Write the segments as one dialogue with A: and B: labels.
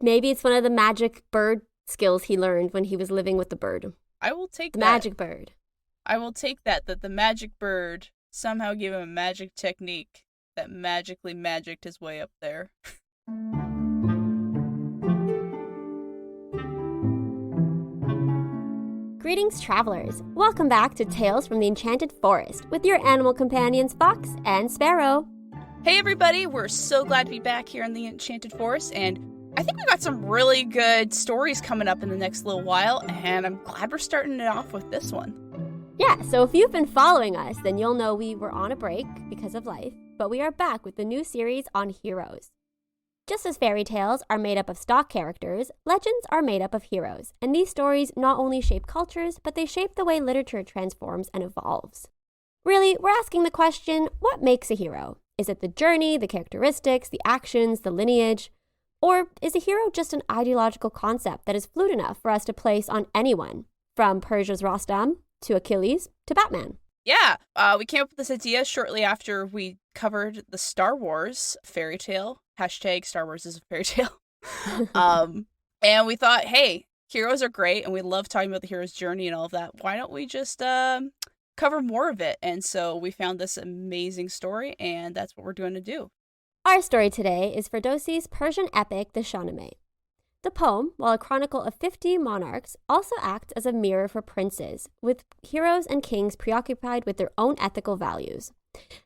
A: Maybe it's one of the magic bird skills he learned when he was living with the bird.
B: I will take
A: The
B: that.
A: magic bird.
B: I will take that the magic bird somehow gave him a magic technique that magically magicked his way up there.
A: Greetings, travelers. Welcome back to Tales from the Enchanted Forest with your animal companions Fox and Sparrow.
B: Hey everybody, we're so glad to be back here in the Enchanted Forest, and I think we got some really good stories coming up in the next little while, and I'm glad we're starting it off with this one.
A: Yeah, so if you've been following us, then you'll know we were on a break because of life, but we are back with the new series on heroes. Just as fairy tales are made up of stock characters, legends are made up of heroes, and these stories not only shape cultures, but they shape the way literature transforms and evolves. Really, we're asking the question, what makes a hero? Is it the journey, the characteristics, the actions, the lineage? Or is a hero just an ideological concept that is fluid enough for us to place on anyone, from Persia's Rostam to Achilles to Batman?
B: Yeah, we came up with this idea shortly after we covered the Star Wars fairy tale. Hashtag Star Wars is a fairy tale. And we thought, hey, heroes are great, and we love talking about the hero's journey and all of that. Why don't we just cover more of it? And so we found this amazing story, and that's what we're going to do.
A: Our story today is Ferdowsi's Persian epic, the Shahnameh. The poem, while a chronicle of 50 monarchs, also acts as a mirror for princes, with heroes and kings preoccupied with their own ethical values.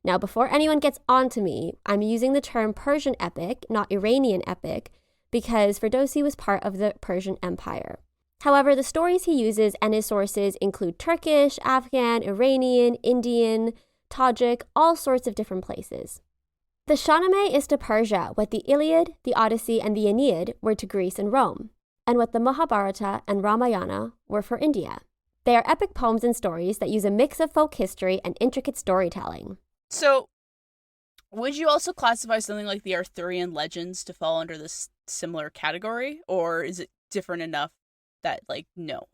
A: Now, before anyone gets on to me, I'm using the term Persian epic, not Iranian epic, because Ferdowsi was part of the Persian Empire. However, the stories he uses and his sources include Turkish, Afghan, Iranian, Indian, Tajik, all sorts of different places. The Shahnameh is to Persia what the Iliad, the Odyssey, and the Aeneid were to Greece and Rome, and what the Mahabharata and Ramayana were for India. They are epic poems and stories that use a mix of folk history and intricate storytelling.
B: So, would you also classify something like the Arthurian Legends to fall under this similar category? Or is it different enough that, no?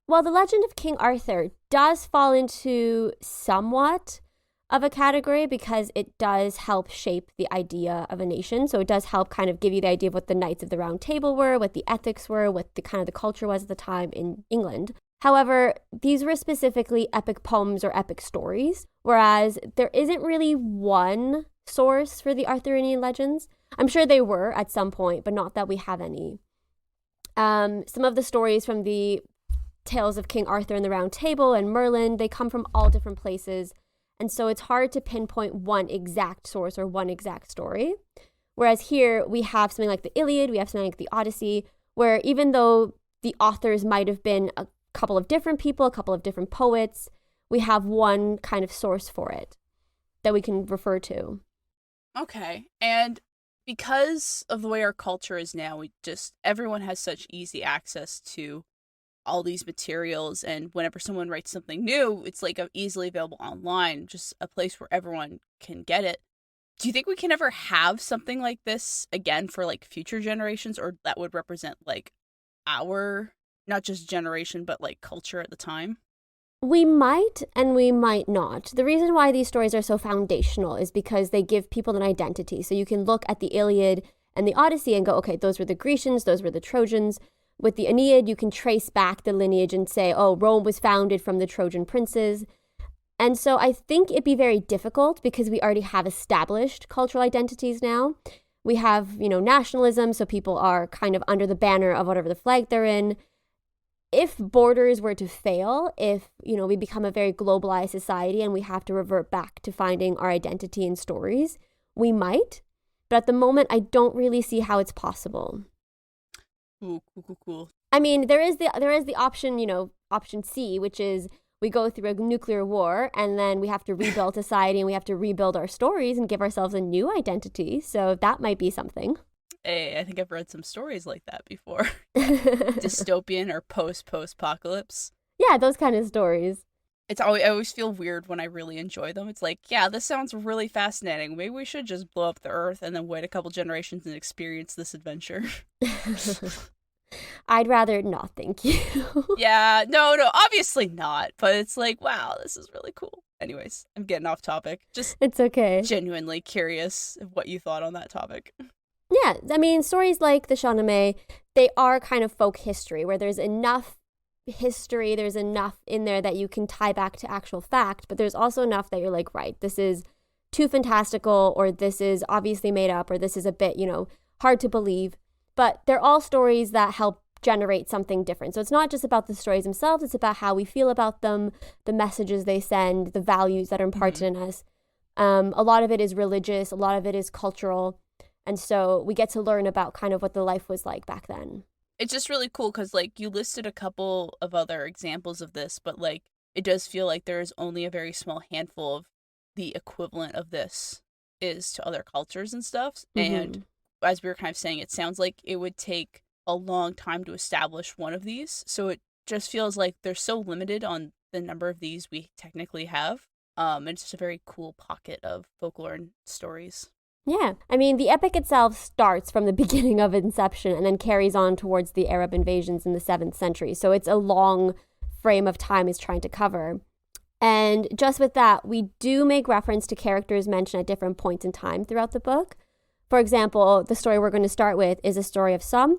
A: Well, the legend of King Arthur does fall into somewhat of a category because it does help shape the idea of a nation. So it does help kind of give you the idea of what the Knights of the Round Table were, what the ethics were, what the kind of the culture was at the time in England. However, these were specifically epic poems or epic stories, whereas there isn't really one source for the Arthurian legends. I'm sure they were at some point, but not that we have any. Some of the stories from the tales of King Arthur and the Round Table and Merlin, they come from all different places. And so it's hard to pinpoint one exact source or one exact story. Whereas here we have something like the Iliad, we have something like the Odyssey, where even though the authors might have been a couple of different people, a couple of different poets, we have one kind of source for it that we can refer to.
B: Okay. And because of the way our culture is now, everyone has such easy access to all these materials, and whenever someone writes something new, it's easily available online, just a place where everyone can get it. Do you think we can ever have something like this again for future generations, or that would represent our not just generation but culture at the time?
A: We might and we might not. The reason why these stories are so foundational is because they give people an identity. So you can look at the Iliad and the Odyssey and go, okay, those were the Grecians, those were the Trojans. With the Aeneid, you can trace back the lineage and say, oh, Rome was founded from the Trojan princes. And so I think it'd be very difficult because we already have established cultural identities now. We have, nationalism, so people are kind of under the banner of whatever the flag they're in. If borders were to fail, if, we become a very globalized society and we have to revert back to finding our identity in stories, we might. But at the moment, I don't really see how it's possible.
B: Ooh, cool.
A: I mean, there is the option, option C, which is we go through a nuclear war and then we have to rebuild society and we have to rebuild our stories and give ourselves a new identity. So that might be something.
B: Hey, I think I've read some stories like that before. Dystopian or post-apocalypse.
A: Yeah, those kind of stories.
B: I always feel weird when I really enjoy them. It's yeah, this sounds really fascinating. Maybe we should just blow up the Earth and then wait a couple generations and experience this adventure.
A: I'd rather not, thank you.
B: Yeah, no, obviously not. But it's wow, this is really cool. Anyways, I'm getting off topic. Just
A: it's okay.
B: Genuinely curious of what you thought on that topic.
A: Yeah, I mean, stories like the Shahnameh, they are kind of folk history where there's enough history, there's enough in there that you can tie back to actual fact, but there's also enough that you're like, right, this is too fantastical, or this is obviously made up, or this is a bit, hard to believe. But they're all stories that help generate something different. So it's not just about the stories themselves, it's about how we feel about them, the messages they send, the values that are imparted in us. A lot of it is religious, a lot of it is cultural. And so we get to learn about kind of what the life was like back then.
B: It's just really cool because, like, you listed a couple of other examples of this, but, like, it does feel like there is only a very small handful of the equivalent of this is to other cultures and stuff.
A: Mm-hmm.
B: And as we were kind of saying, it sounds like it would take a long time to establish one of these. So it just feels like they're so limited on the number of these we technically have. And it's just a very cool pocket of folklore and stories.
A: Yeah, I mean, the epic itself starts from the beginning of inception and then carries on towards the Arab invasions in the 7th century. So it's a long frame of time he's trying to cover. And just with that, we do make reference to characters mentioned at different points in time throughout the book. For example, the story we're going to start with is a story of Sam.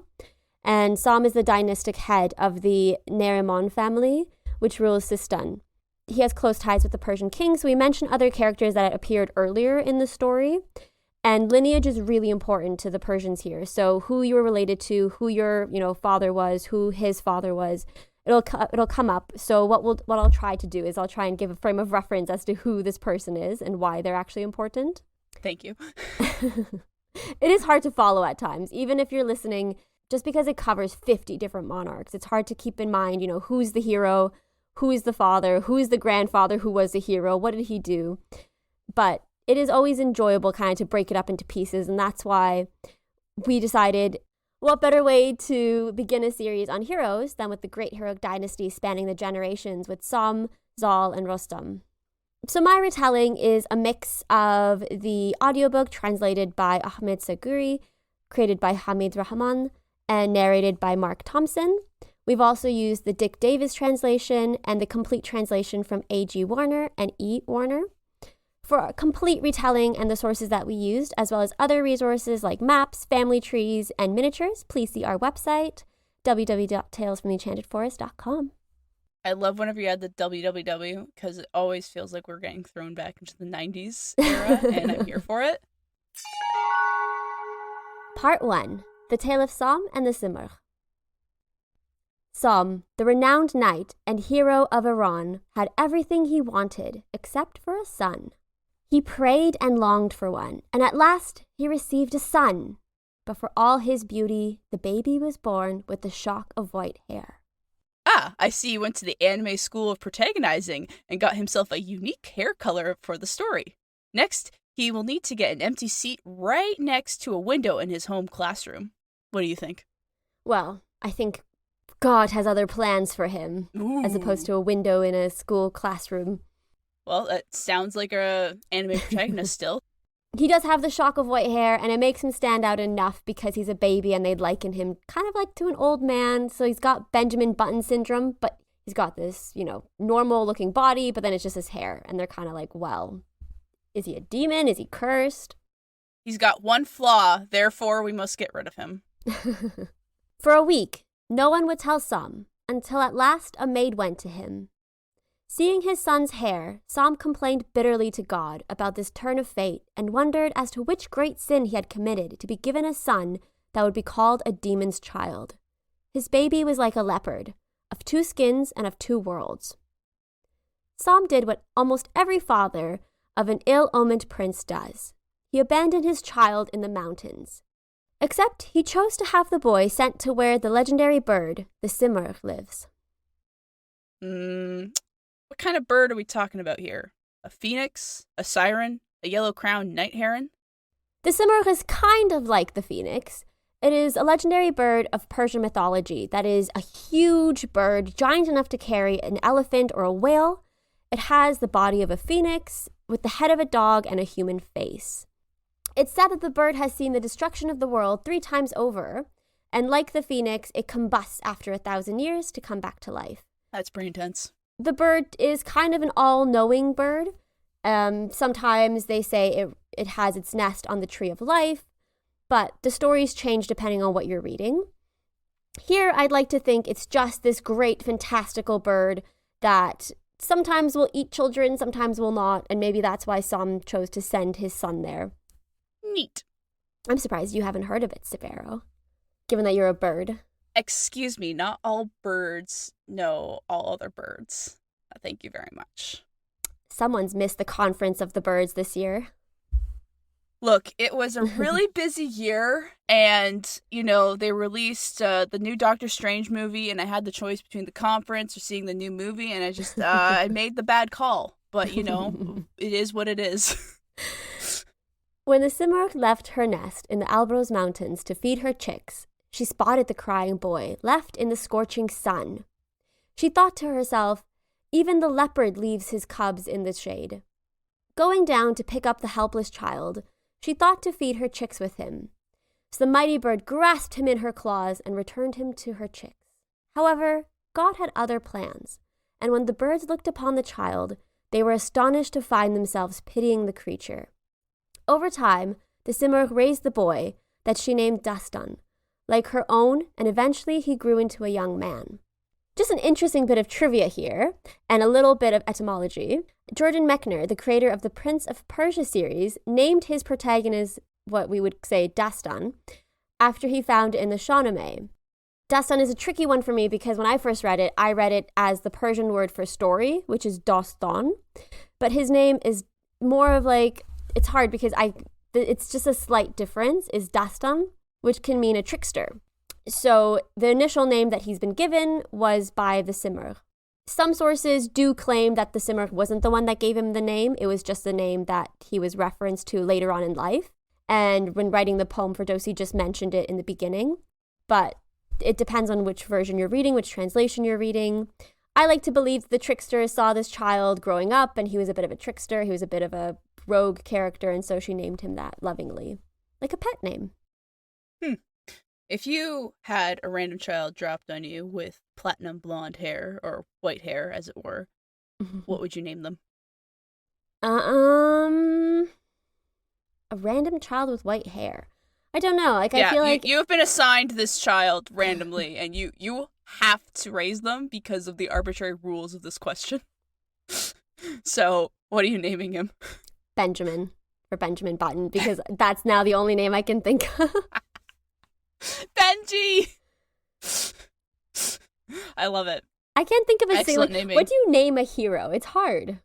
A: And Sam is the dynastic head of the Nariman family, which rules Sistan. He has close ties with the Persian king, so we mention other characters that appeared earlier in the story. And lineage is really important to the Persians here. So who you were related to, who your father was, who his father was, it'll come up. So what I'll try to do is I'll try and give a frame of reference as to who this person is and why they're actually important.
B: Thank you.
A: It is hard to follow at times, even if you're listening, just because it covers 50 different monarchs. It's hard to keep in mind, who's the hero, who is the father, who is the grandfather who was the hero, what did he do? But it is always enjoyable kind of to break it up into pieces, and that's why we decided what better way to begin a series on heroes than with the great heroic dynasty spanning the generations with Sam, Zal, and Rostam. So my retelling is a mix of the audiobook translated by Ahmed Saguri, created by Hamid Rahman, and narrated by Mark Thompson. We've also used the Dick Davis translation and the complete translation from A.G. Warner and E. Warner. For a complete retelling and the sources that we used, as well as other resources like maps, family trees, and miniatures, please see our website, www.talesfromtheenchantedforest.com.
B: I love whenever you add the www because it always feels like we're getting thrown back into the 90s era, and I'm here for it.
A: Part 1. The Tale of Sam and the Simurgh. Sam, the renowned knight and hero of Iran, had everything he wanted except for a son. He prayed and longed for one, and at last he received a son. But for all his beauty, the baby was born with the shock of white hair.
B: Ah, I see you went to the anime school of protagonizing and got himself a unique hair color for the story. Next, he will need to get an empty seat right next to a window in his home classroom. What do you think?
A: Well, I think God has other plans for him, as opposed to a window in a school classroom.
B: Well, that sounds like a anime protagonist still.
A: He does have the shock of white hair, and it makes him stand out enough because he's a baby and they'd liken him kind of like to an old man. So he's got Benjamin Button syndrome, but he's got this, normal looking body, but then it's just his hair. And they're kind of like, well, is he a demon? Is he cursed?
B: He's got one flaw, therefore we must get rid of him.
A: For a week, no one would tell Sam, until at last a maid went to him. Seeing his son's hair, Sam complained bitterly to God about this turn of fate and wondered as to which great sin he had committed to be given a son that would be called a demon's child. His baby was like a leopard, of 2 skins and of 2 worlds. Sam did what almost every father of an ill-omened prince does. He abandoned his child in the mountains. Except he chose to have the boy sent to where the legendary bird, the Simurgh, lives.
B: What kind of bird are we talking about here? A phoenix? A siren? A yellow-crowned night heron?
A: The Simurgh is kind of like the phoenix. It is a legendary bird of Persian mythology that is a huge bird, giant enough to carry an elephant or a whale. It has the body of a phoenix with the head of a dog and a human face. It's said that the bird has seen the destruction of the world 3 times over, and like the phoenix, it combusts after 1,000 years to come back to life.
B: That's pretty intense.
A: The bird is kind of an all-knowing bird. Sometimes they say it has its nest on the tree of life, but the stories change depending on what you're reading. Here, I'd like to think it's just this great, fantastical bird that sometimes will eat children, sometimes will not, and maybe that's why Sam chose to send his son there.
B: Neat.
A: I'm surprised you haven't heard of it, Severo, given that you're a bird.
B: Excuse me, not all birds know all other birds. Thank you very much.
A: Someone's missed the conference of the birds this year.
B: Look, it was a really busy year, and, they released the new Doctor Strange movie, and I had the choice between the conference or seeing the new movie, and I just, I made the bad call. But, it is what it is.
A: When the Simurgh left her nest in the Albros Mountains to feed her chicks, she spotted the crying boy left in the scorching sun. She thought to herself, even the leopard leaves his cubs in the shade. Going down to pick up the helpless child, she thought to feed her chicks with him. So the mighty bird grasped him in her claws and returned him to her chicks. However, God had other plans, and when the birds looked upon the child, they were astonished to find themselves pitying the creature. Over time, the Simurgh raised the boy that she named Dastan, like her own, and eventually he grew into a young man. Just an interesting bit of trivia here, and a little bit of etymology. Jordan Mechner, the creator of the Prince of Persia series, named his protagonist, what we would say Dastan, after he found it in the Shahnameh. Dastan is a tricky one for me because when I first read it, I read it as the Persian word for story, which is dostan. But his name is more of like, it's hard because it's just a slight difference, is Dastan, which can mean a trickster. So the initial name that he's been given was by the Simurgh. Some sources do claim that the Simurgh wasn't the one that gave him the name. It was just the name that he was referenced to later on in life. And when writing the poem for Dosi, just mentioned it in the beginning. But it depends on which version you're reading, which translation you're reading. I like to believe the trickster saw this child growing up and he was a bit of a trickster. He was a bit of a rogue character. And so she named him that lovingly, like a pet name.
B: If you had a random child dropped on you with platinum blonde hair, or white hair, as it were, what would you name them?
A: A random child with white hair. I don't know. I feel like
B: you have been assigned this child randomly, and you have to raise them because of the arbitrary rules of this question. So, what are you naming him?
A: Benjamin, or Benjamin Button, because that's now the only name I can think of.
B: Benji! I love it.
A: I can't think of a
B: Excellent
A: single.
B: naming.
A: What do you name a hero? It's hard.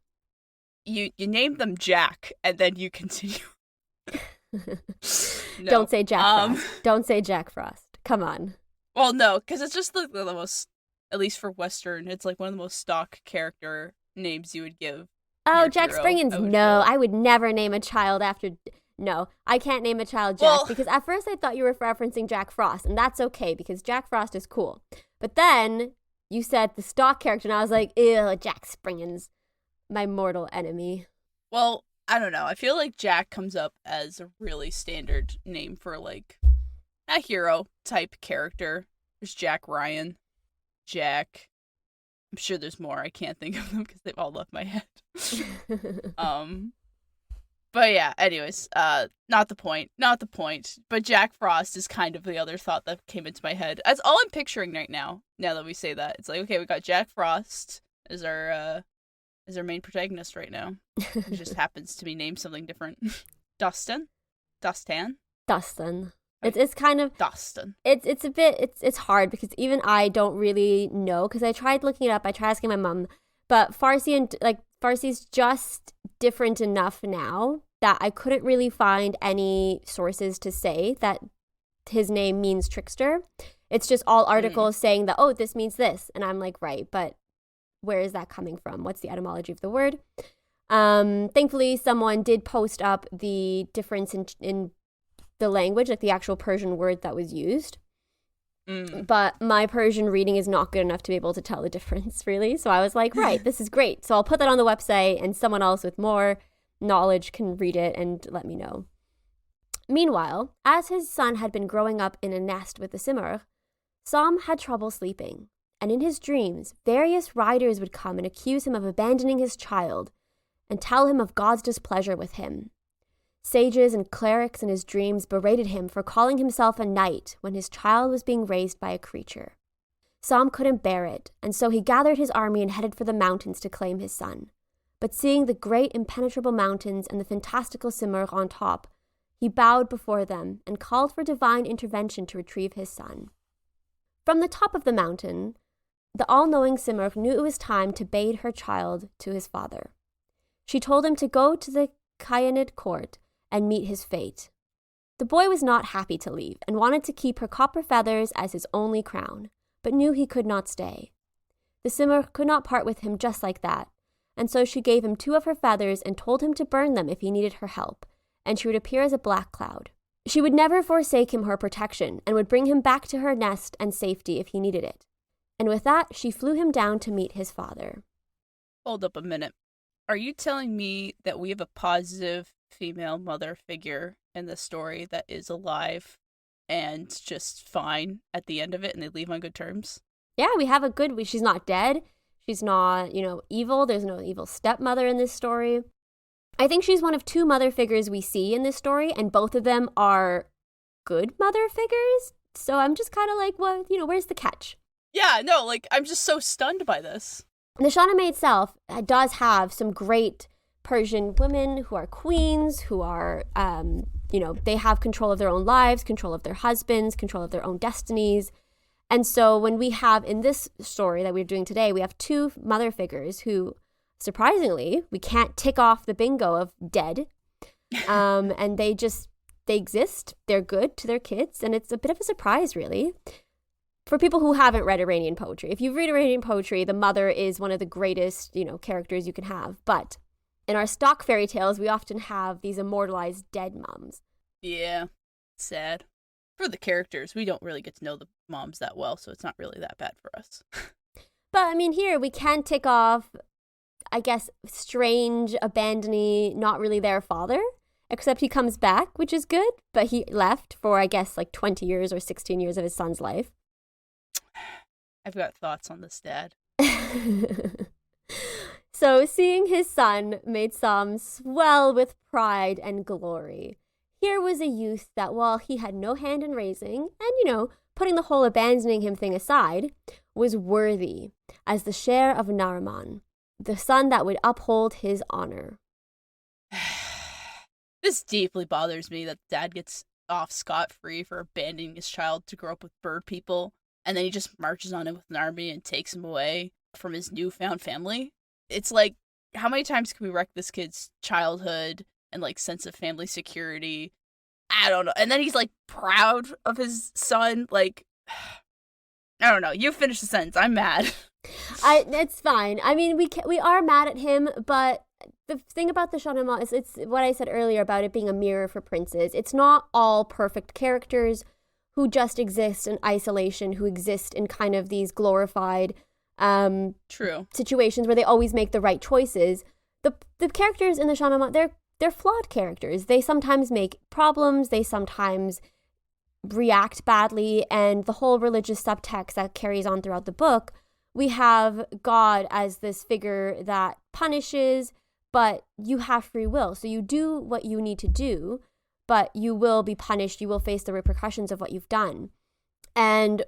B: You name them Jack, and then you continue. No.
A: Don't say Jack Frost. Don't say Jack Frost. Come on.
B: Well, no, because it's just the most, at least for Western, it's like one of the most stock character names you would give.
A: Oh, Jack
B: hero,
A: Springens. No, I would never name a child after. No, I can't name a child Jack because at first I thought you were referencing Jack Frost, and that's okay because Jack Frost is cool. But then you said the stock character, and I was like, ew, Jack Springens, my mortal enemy.
B: Well, I don't know. I feel like Jack comes up as a really standard name for like a hero type character. There's Jack Ryan, Jack. I'm sure there's more. I can't think of them because they've all left my head. But yeah, anyways, not the point. But Jack Frost is kind of the other thought that came into my head. That's all I'm picturing right now that we say that. It's like, okay, we got Jack Frost as our main protagonist right now. It just happens to be named something different. Dustin?
A: It's kind of
B: Dustin.
A: It's a bit it's hard because even I don't really know because I tried looking it up. I tried asking my mom, but Farsi's just different enough now that I couldn't really find any sources to say that his name means trickster. It's just all articles saying that, oh, this means this. And I'm like, right, but where is that coming from? What's the etymology of the word? Thankfully, someone did post up the difference in the language, like the actual Persian word that was used. But my Persian reading is not good enough to be able to tell the difference, really. So I was like, right, this is great. So I'll put that on the website and someone else with more knowledge can read it and let me know. Meanwhile, as his son had been growing up in a nest with the Simurgh, Sam had trouble sleeping. And in his dreams, various riders would come and accuse him of abandoning his child and tell him of God's displeasure with him. Sages and clerics in his dreams berated him for calling himself a knight when his child was being raised by a creature. Sam couldn't bear it, and so he gathered his army and headed for the mountains to claim his son. But seeing the great impenetrable mountains and the fantastical Simurgh on top, he bowed before them and called for divine intervention to retrieve his son. From the top of the mountain, the all-knowing Simurgh knew it was time to bade her child to his father. She told him to go to the Khayanid court and meet his fate. The boy was not happy to leave and wanted to keep her copper feathers as his only crown, but knew he could not stay. The Simurgh could not part with him just like that, and so she gave him 2 of her feathers and told him to burn them if he needed her help, and she would appear as a black cloud. She would never forsake him her protection and would bring him back to her nest and safety if he needed it. And with that, she flew him down to meet his father.
B: Hold up a minute. Are you telling me that we have a positive female mother figure in the story that is alive and just fine at the end of it and they leave on good terms?
A: Yeah, we have she's not dead. She's not, evil. There's no evil stepmother in this story. I think she's one of 2 mother figures we see in this story, and both of them are good mother figures. So I'm just kind of like, well, where's the catch?
B: Yeah, no, I'm just so stunned by this.
A: The Shahnameh itself does have some great Persian women who are queens, who are, they have control of their own lives, control of their husbands, control of their own destinies. And so when we have in this story that we're doing today, we have 2 mother figures who, surprisingly, we can't tick off the bingo of dead. And they exist. They're good to their kids. And it's a bit of a surprise, really. For people who haven't read Iranian poetry, if you read Iranian poetry, the mother is one of the greatest, characters you can have. But in our stock fairy tales, we often have these immortalized dead moms.
B: Yeah, sad. For the characters, we don't really get to know the moms that well, so it's not really that bad for us.
A: But, here we can tick off, I guess, strange, abandoning, not really their father, except he comes back, which is good, but he left for, I guess, 20 years or 16 years of his son's life.
B: I've got thoughts on this, Dad.
A: So seeing his son made Sam swell with pride and glory. Here was a youth that, while he had no hand in raising, and, putting the whole abandoning him thing aside, was worthy as the share of Nariman, the son that would uphold his honor.
B: This deeply bothers me that Dad gets off scot-free for abandoning his child to grow up with bird people, and then he just marches on him with an army and takes him away from his newfound family. It's how many times can we wreck this kid's childhood and sense of family security? I don't know. And then he's proud of his son. I don't know. You finish the sentence. I'm mad.
A: It's fine. We are mad at him, but the thing about the Shahnameh is it's what I said earlier about it being a mirror for princes. It's not all perfect characters who just exist in isolation, who exist in kind of these glorified
B: True
A: situations where they always make the right choices. The characters in the Shahnameh, they're flawed characters. They sometimes make problems. They sometimes react badly. And the whole religious subtext that carries on throughout the book, we have God as this figure that punishes, but you have free will. So you do what you need to do, but you will be punished. You will face the repercussions of what you've done. And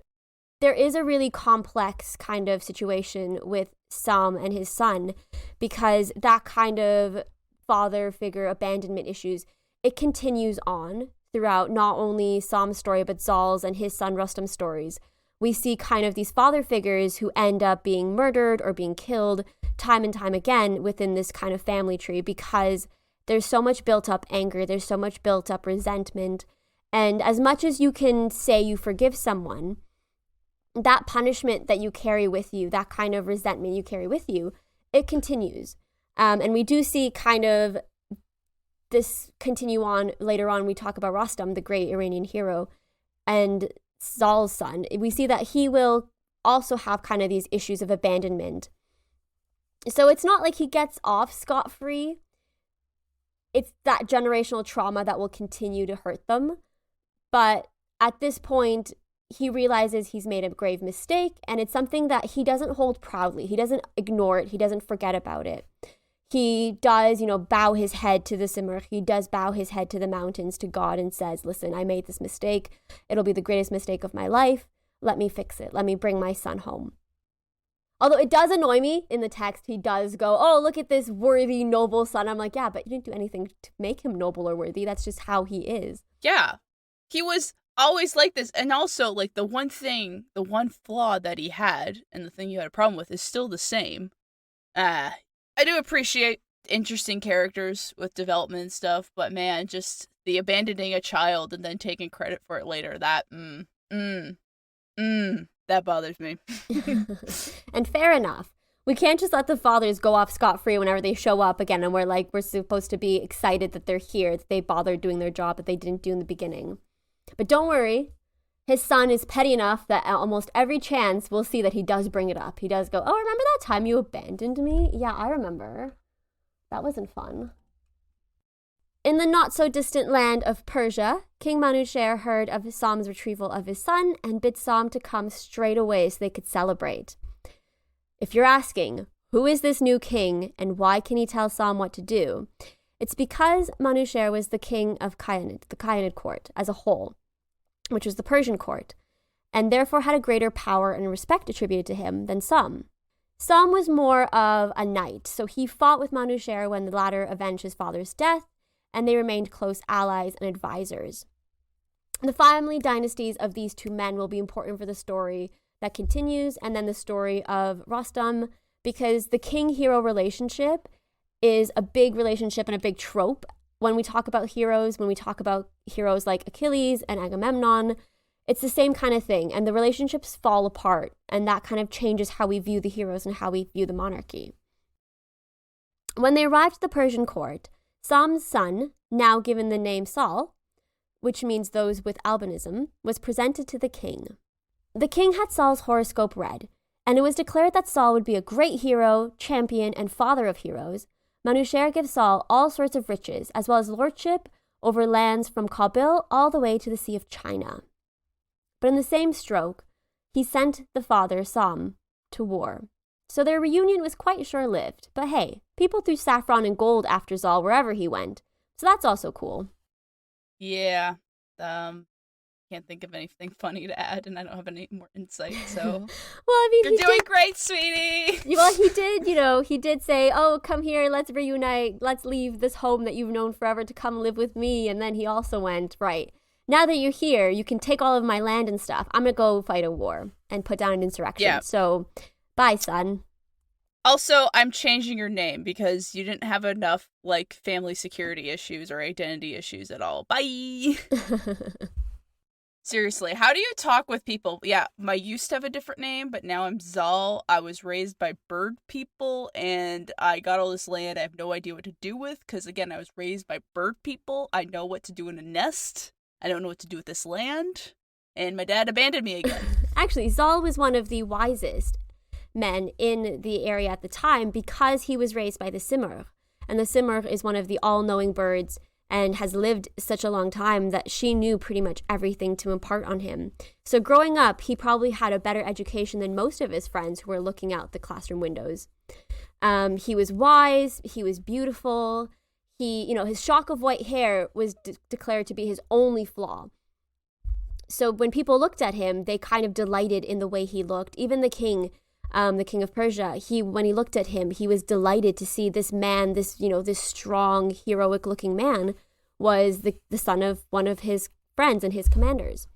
A: there is a really complex kind of situation with Sam and his son, because that kind of father figure abandonment issues, it continues on throughout not only Sam's story, but Zal's and his son Rostam's stories. We see kind of these father figures who end up being murdered or being killed time and time again within this kind of family tree, because there's so much built up anger, there's so much built up resentment. And as much as you can say you forgive someone, that punishment that you carry with you, that kind of resentment you carry with you, it continues. And we do see kind of this continue on later on. We talk about Rostam, the great Iranian hero, and Zal's son. We see that he will also have kind of these issues of abandonment. So it's not like he gets off scot-free. It's that generational trauma that will continue to hurt them. But at this point, he realizes he's made a grave mistake, and it's something that he doesn't hold proudly. He doesn't ignore it. He doesn't forget about it. he does, bow his head to the Simurgh. He does bow his head to the mountains, to God, and says, listen, I made this mistake. It'll be the greatest mistake of my life. Let me fix it. Let me bring my son home. Although it does annoy me in the text, he does go, oh, look at this worthy, noble son. I'm like, yeah, but you didn't do anything to make him noble or worthy. That's just how he is.
B: Yeah. He was always like this. And also, like, the one flaw that he had, and the thing you had a problem with, is still the same. I do appreciate interesting characters with development and stuff, but man, just the abandoning a child and then taking credit for it later, that, that bothers me.
A: And fair enough. We can't just let the fathers go off scot-free whenever they show up again, and we're supposed to be excited that they're here, that they bothered doing their job that they didn't do in the beginning. But don't worry. His son is petty enough that at almost every chance we'll see that he does bring it up. He does go, oh, remember that time you abandoned me? Yeah, I remember. That wasn't fun. In the not-so-distant land of Persia, King Manusher heard of Sam's retrieval of his son and bid Sam to come straight away so they could celebrate. If you're asking, who is this new king and why can he tell Sam what to do? It's because Manusher was the king of the Khayanid court as a whole, which was the Persian court, and therefore had a greater power and respect attributed to him than Sam. Sam was more of a knight, so he fought with Manusher when the latter avenged his father's death, and they remained close allies and advisors. The family dynasties of these two men will be important for the story that continues, and then the story of Rostam, because the king-hero relationship is a big relationship and a big trope. When we talk about heroes like Achilles and Agamemnon, it's the same kind of thing, and the relationships fall apart, and that kind of changes how we view the heroes and how we view the monarchy. When they arrived at the Persian court, Sam's son, now given the name Zal, which means those with albinism, was presented to the king. The king had Zal's horoscope read, and it was declared that Zal would be a great hero, champion, and father of heroes. Manusher gives Zal all sorts of riches, as well as lordship over lands from Kabul all the way to the Sea of China. But in the same stroke, he sent the father, Sam, to war. So their reunion was quite short-lived. But hey, people threw saffron and gold after Zal wherever he went. So that's also cool.
B: Yeah. Can't think of anything funny to add, and I don't have any more insight, so... You're doing great, sweetie!
A: Well, he did say, oh, come here, let's reunite, let's leave this home that you've known forever to come live with me, and then he also went, right, now that you're here, you can take all of my land and stuff. I'm gonna go fight a war and put down an insurrection.
B: Yeah.
A: So, bye, son.
B: Also, I'm changing your name because you didn't have enough, family security issues or identity issues at all. Bye! Seriously, how do you talk with people? Yeah, I used to have a different name, but now I'm Zal. I was raised by bird people, and I got all this land I have no idea what to do with, because, again, I was raised by bird people. I know what to do in a nest. I don't know what to do with this land. And my dad abandoned me again.
A: Actually, Zal was one of the wisest men in the area at the time because he was raised by the Simurgh. And the Simurgh is one of the all-knowing birds and has lived such a long time that she knew pretty much everything to impart on him. So growing up, he probably had a better education than most of his friends who were looking out the classroom windows. He was wise, he was beautiful, his shock of white hair was declared to be his only flaw. So when people looked at him, they kind of delighted in the way he looked. Even the king of Persia, when he looked at him, he was delighted to see this man, this strong, heroic-looking man was the son of one of his friends and his commanders.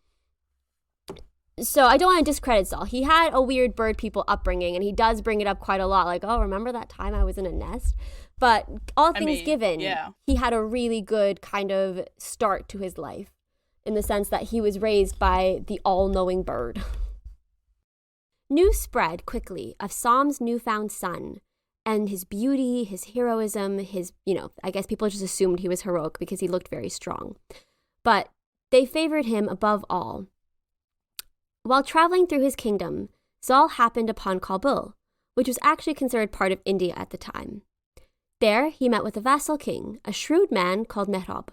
A: So I don't want to discredit Zal. He had a weird bird people upbringing, and he does bring it up quite a lot, like, oh, remember that time I was in a nest? But all things given, yeah. He had a really good kind of start to his life in the sense that he was raised by the all-knowing bird. News spread quickly of Sam's newfound son and his beauty, his heroism, I guess people just assumed he was heroic because he looked very strong. But they favored him above all. While traveling through his kingdom, Zal happened upon Kabul, which was actually considered part of India at the time. There, he met with a vassal king, a shrewd man called Mehrab.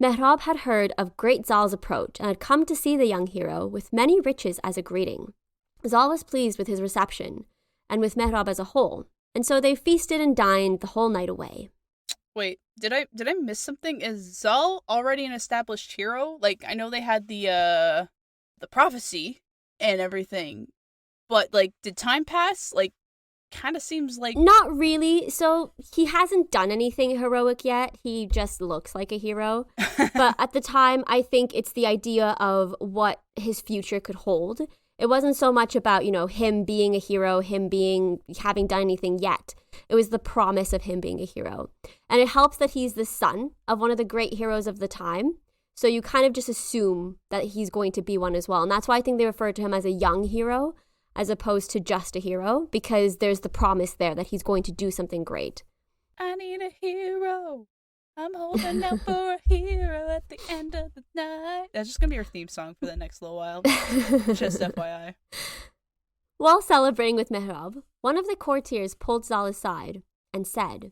A: Mehrab had heard of great Zal's approach and had come to see the young hero with many riches as a greeting. Zal was pleased with his reception, and with Mehrab as a whole, And so they feasted and dined the whole night away.
B: Wait, did I miss something? Is Zal already an established hero? Like, I know they had the prophecy and everything, but like, did time pass? Like, kind of seems like
A: Not really. So he hasn't done anything heroic yet. He just looks like a hero. But at the time, I think it's the idea of what his future could hold. It wasn't so much about, him being a hero, having done anything yet. It was the promise of him being a hero. And it helps that he's the son of one of the great heroes of the time. So you kind of just assume that he's going to be one as well. And that's why I think they refer to him as a young hero as opposed to just a hero, because there's the promise there that he's going to do something great.
B: I need a hero. I'm holding out for a hero at the end of the night. That's just going to be our theme song for the next little while. Just FYI.
A: While celebrating with Mehrab, one of the courtiers pulled Zal aside and said,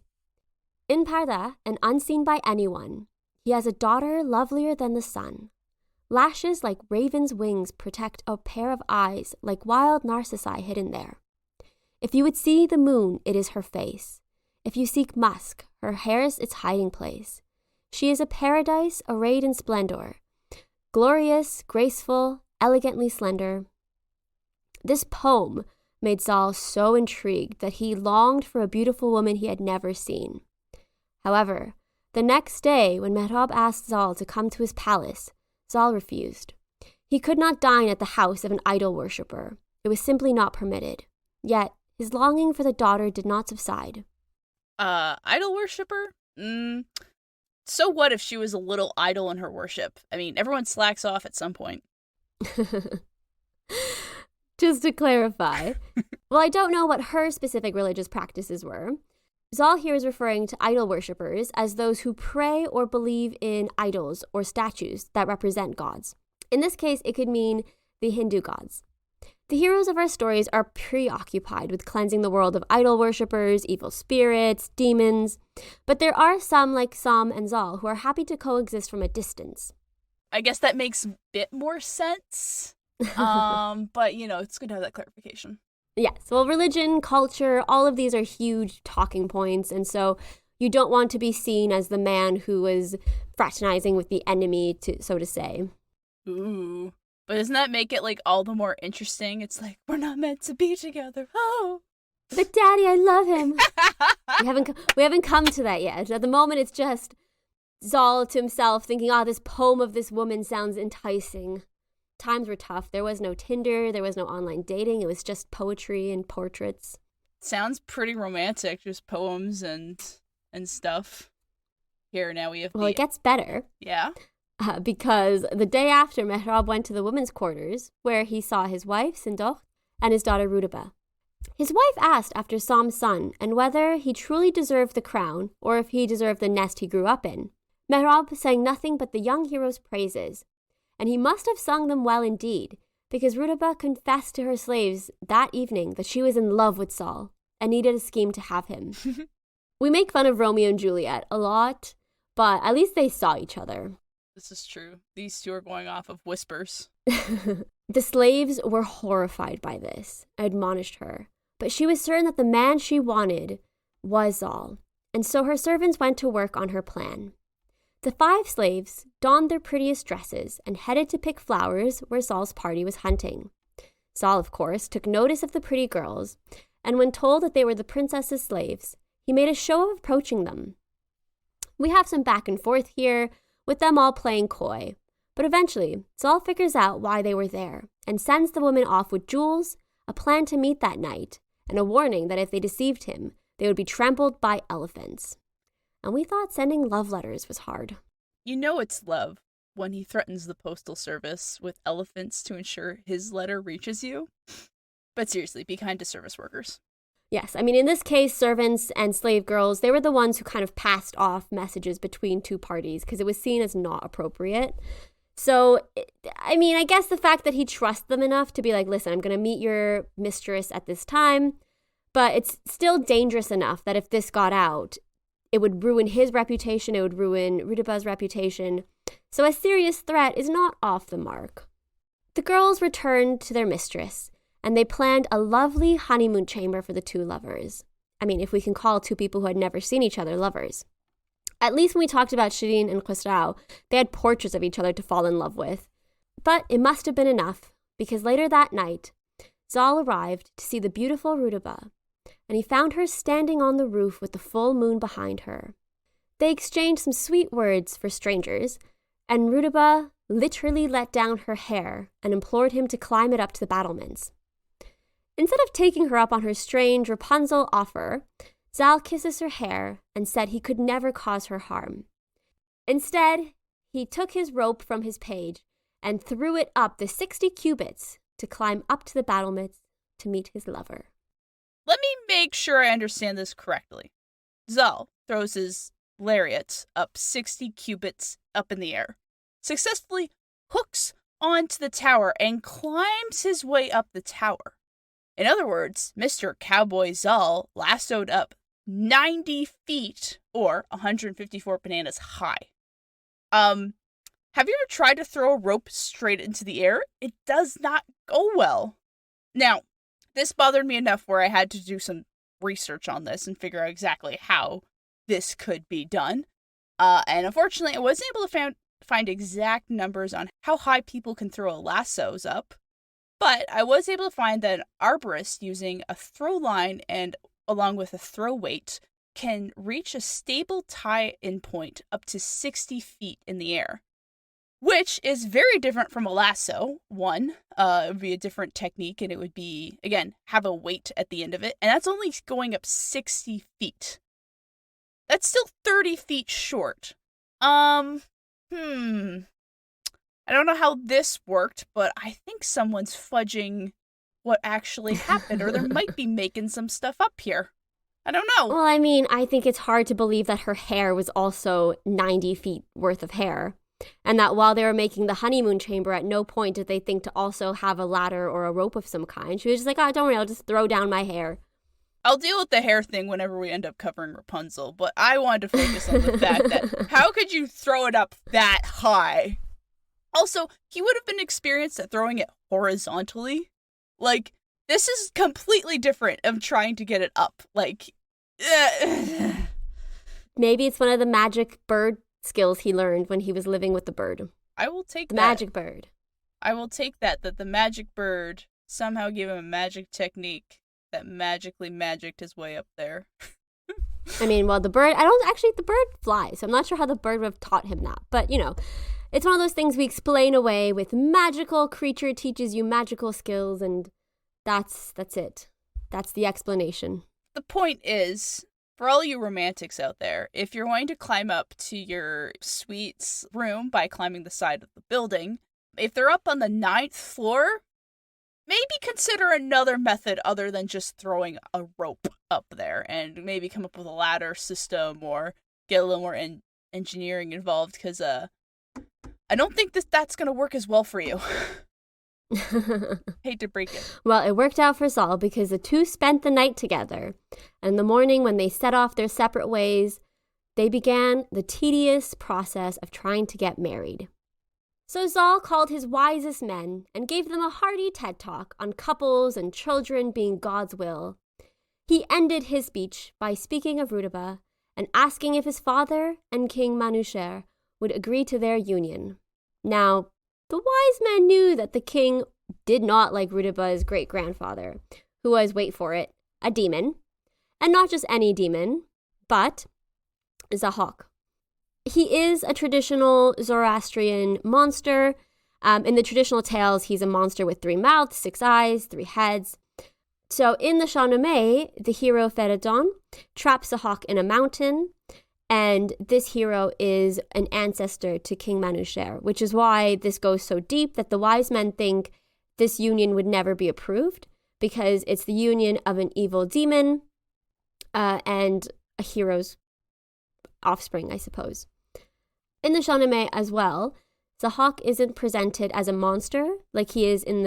A: "In Parda, and unseen by anyone, he has a daughter lovelier than the sun. Lashes like raven's wings protect a pair of eyes like wild narcissi hidden there. If you would see the moon, it is her face. If you seek musk, her hair's its hiding place. She is a paradise arrayed in splendor, glorious, graceful, elegantly slender." This poem made Zal so intrigued that he longed for a beautiful woman he had never seen. However, the next day, when Mehrab asked Zal to come to his palace, Zal refused. He could not dine at the house of an idol worshipper. It was simply not permitted. Yet, his longing for the daughter did not subside.
B: Idol worshipper? So what if she was a little idol in her worship? I mean, everyone slacks off at some point.
A: Just to clarify, well, I don't know what her specific religious practices were. Zal here is referring to idol worshippers as those who pray or believe in idols or statues that represent gods. In this case, it could mean the Hindu gods. The heroes of our stories are preoccupied with cleansing the world of idol worshippers, evil spirits, demons, but there are some like Sam and Zal who are happy to coexist from a distance.
B: I guess that makes a bit more sense. But it's good to have that clarification.
A: Yes, well, religion, culture, all of these are huge talking points, and so you don't want to be seen as the man who was fraternizing with the enemy, so to say.
B: Ooh. But doesn't that make it, like, all the more interesting? It's like, we're not meant to be together. Oh!
A: But Daddy, I love him. we haven't come to that yet. At the moment, it's just Zal to himself thinking, this poem of this woman sounds enticing. Times were tough. There was no Tinder. There was no online dating. It was just poetry and portraits.
B: Sounds pretty romantic, just poems and stuff. Here, now we have
A: Well, it gets better.
B: Yeah?
A: Because the day after, Mehrab went to the women's quarters, where he saw his wife, Simurgh, and his daughter, Rudabeh. His wife asked after Sam's son and whether he truly deserved the crown or if he deserved the nest he grew up in. Mehrab sang nothing but the young hero's praises, and he must have sung them well indeed, because Rudabeh confessed to her slaves that evening that she was in love with Zal and needed a scheme to have him. We make fun of Romeo and Juliet a lot, but at least they saw each other.
B: This is true. These two are going off of whispers.
A: The slaves were horrified by this, admonished her, but she was certain that the man she wanted was Zal, and so her servants went to work on her plan. The 5 slaves donned their prettiest dresses and headed to pick flowers where Zal's party was hunting. Zal, of course, took notice of the pretty girls, and when told that they were the princess's slaves, he made a show of approaching them. We have some back and forth here, with them all playing coy, but eventually Zal figures out why they were there and sends the women off with jewels, a plan to meet that night, and a warning that if they deceived him, they would be trampled by elephants. And we thought sending love letters was hard.
B: You know it's love when he threatens the postal service with elephants to ensure his letter reaches you. But seriously, be kind to service workers.
A: Yes, I mean, in this case, servants and slave girls, they were the ones who kind of passed off messages between two parties because it was seen as not appropriate. So, I mean, I guess the fact that he trusts them enough to be like, listen, I'm going to meet your mistress at this time, but it's still dangerous enough that if this got out, it would ruin his reputation, it would ruin Rudabeh's reputation. So a serious threat is not off the mark. The girls returned to their mistress, and they planned a lovely honeymoon chamber for the two lovers. I mean, if we can call two people who had never seen each other lovers. At least when we talked about Shirin and Khusrau, they had portraits of each other to fall in love with. But it must have been enough, because later that night, Zal arrived to see the beautiful Rudabeh, and he found her standing on the roof with the full moon behind her. They exchanged some sweet words for strangers, and Rudabeh literally let down her hair and implored him to climb it up to the battlements. Instead of taking her up on her strange Rapunzel offer, Zal kisses her hair and said he could never cause her harm. Instead, he took his rope from his page and threw it up the 60 cubits to climb up to the battlements to meet his lover.
B: Let me make sure I understand this correctly. Zal throws his lariat up 60 cubits up in the air, successfully hooks onto the tower, and climbs his way up the tower. In other words, Mr. Cowboy Zal lassoed up 90 feet, or 154 bananas high. Have you ever tried to throw a rope straight into the air? It does not go well. Now, this bothered me enough where I had to do some research on this and figure out exactly how this could be done. And unfortunately, I wasn't able to find exact numbers on how high people can throw lassos up. But I was able to find that an arborist using a throw line and along with a throw weight can reach a stable tie-in point up to 60 feet in the air, which is very different from a lasso. One, it would be a different technique, and it would be, again, have a weight at the end of it, and that's only going up 60 feet. That's still 30 feet short. I don't know how this worked, but I think someone's fudging what actually happened, or they might be making some stuff up here. I don't know.
A: Well, I mean, I think it's hard to believe that her hair was also 90 feet worth of hair, and that while they were making the honeymoon chamber, at no point did they think to also have a ladder or a rope of some kind. She was just like, oh, don't worry, I'll just throw down my hair.
B: I'll deal with the hair thing whenever we end up covering Rapunzel, but I wanted to focus on the fact that how could you throw it up that high? Also, he would have been experienced at throwing it horizontally. Like, this is completely different of trying to get it up. Like,
A: maybe it's one of the magic bird skills he learned when he was living with the bird.
B: I will take
A: the
B: that.
A: Magic bird.
B: I will take that the magic bird somehow gave him a magic technique that magically magicked his way up there.
A: I mean, well, the bird flies, so I'm not sure how the bird would have taught him that. But, it's one of those things we explain away with magical creature teaches you magical skills, and that's it. That's the explanation.
B: The point is, for all you romantics out there, if you're going to climb up to your suite's room by climbing the side of the building, if they're up on the 9th floor, maybe consider another method other than just throwing a rope up there, and maybe come up with a ladder system or get a little more engineering involved, because I don't think that's going to work as well for you. Hate to break it.
A: Well, it worked out for Zal because the two spent the night together. And in the morning, when they set off their separate ways, they began the tedious process of trying to get married. So Zal called his wisest men and gave them a hearty TED Talk on couples and children being God's will. He ended his speech by speaking of Rudabeh and asking if his father and King Manusher would agree to their union. Now, the wise men knew that the king did not like Rudabeh's great-grandfather, who was, wait for it, a demon. And not just any demon, but Zahok. He is a traditional Zoroastrian monster. In the traditional tales, he's a monster with 3 mouths, 6 eyes, 3 heads. So in the Shahnameh, the hero Feridun traps Zahok in a mountain, and this hero is an ancestor to King Manusher, which is why this goes so deep that the wise men think this union would never be approved, because it's the union of an evil demon and a hero's offspring, I suppose. In the Shahnameh as well, Zahok isn't presented as a monster like he is in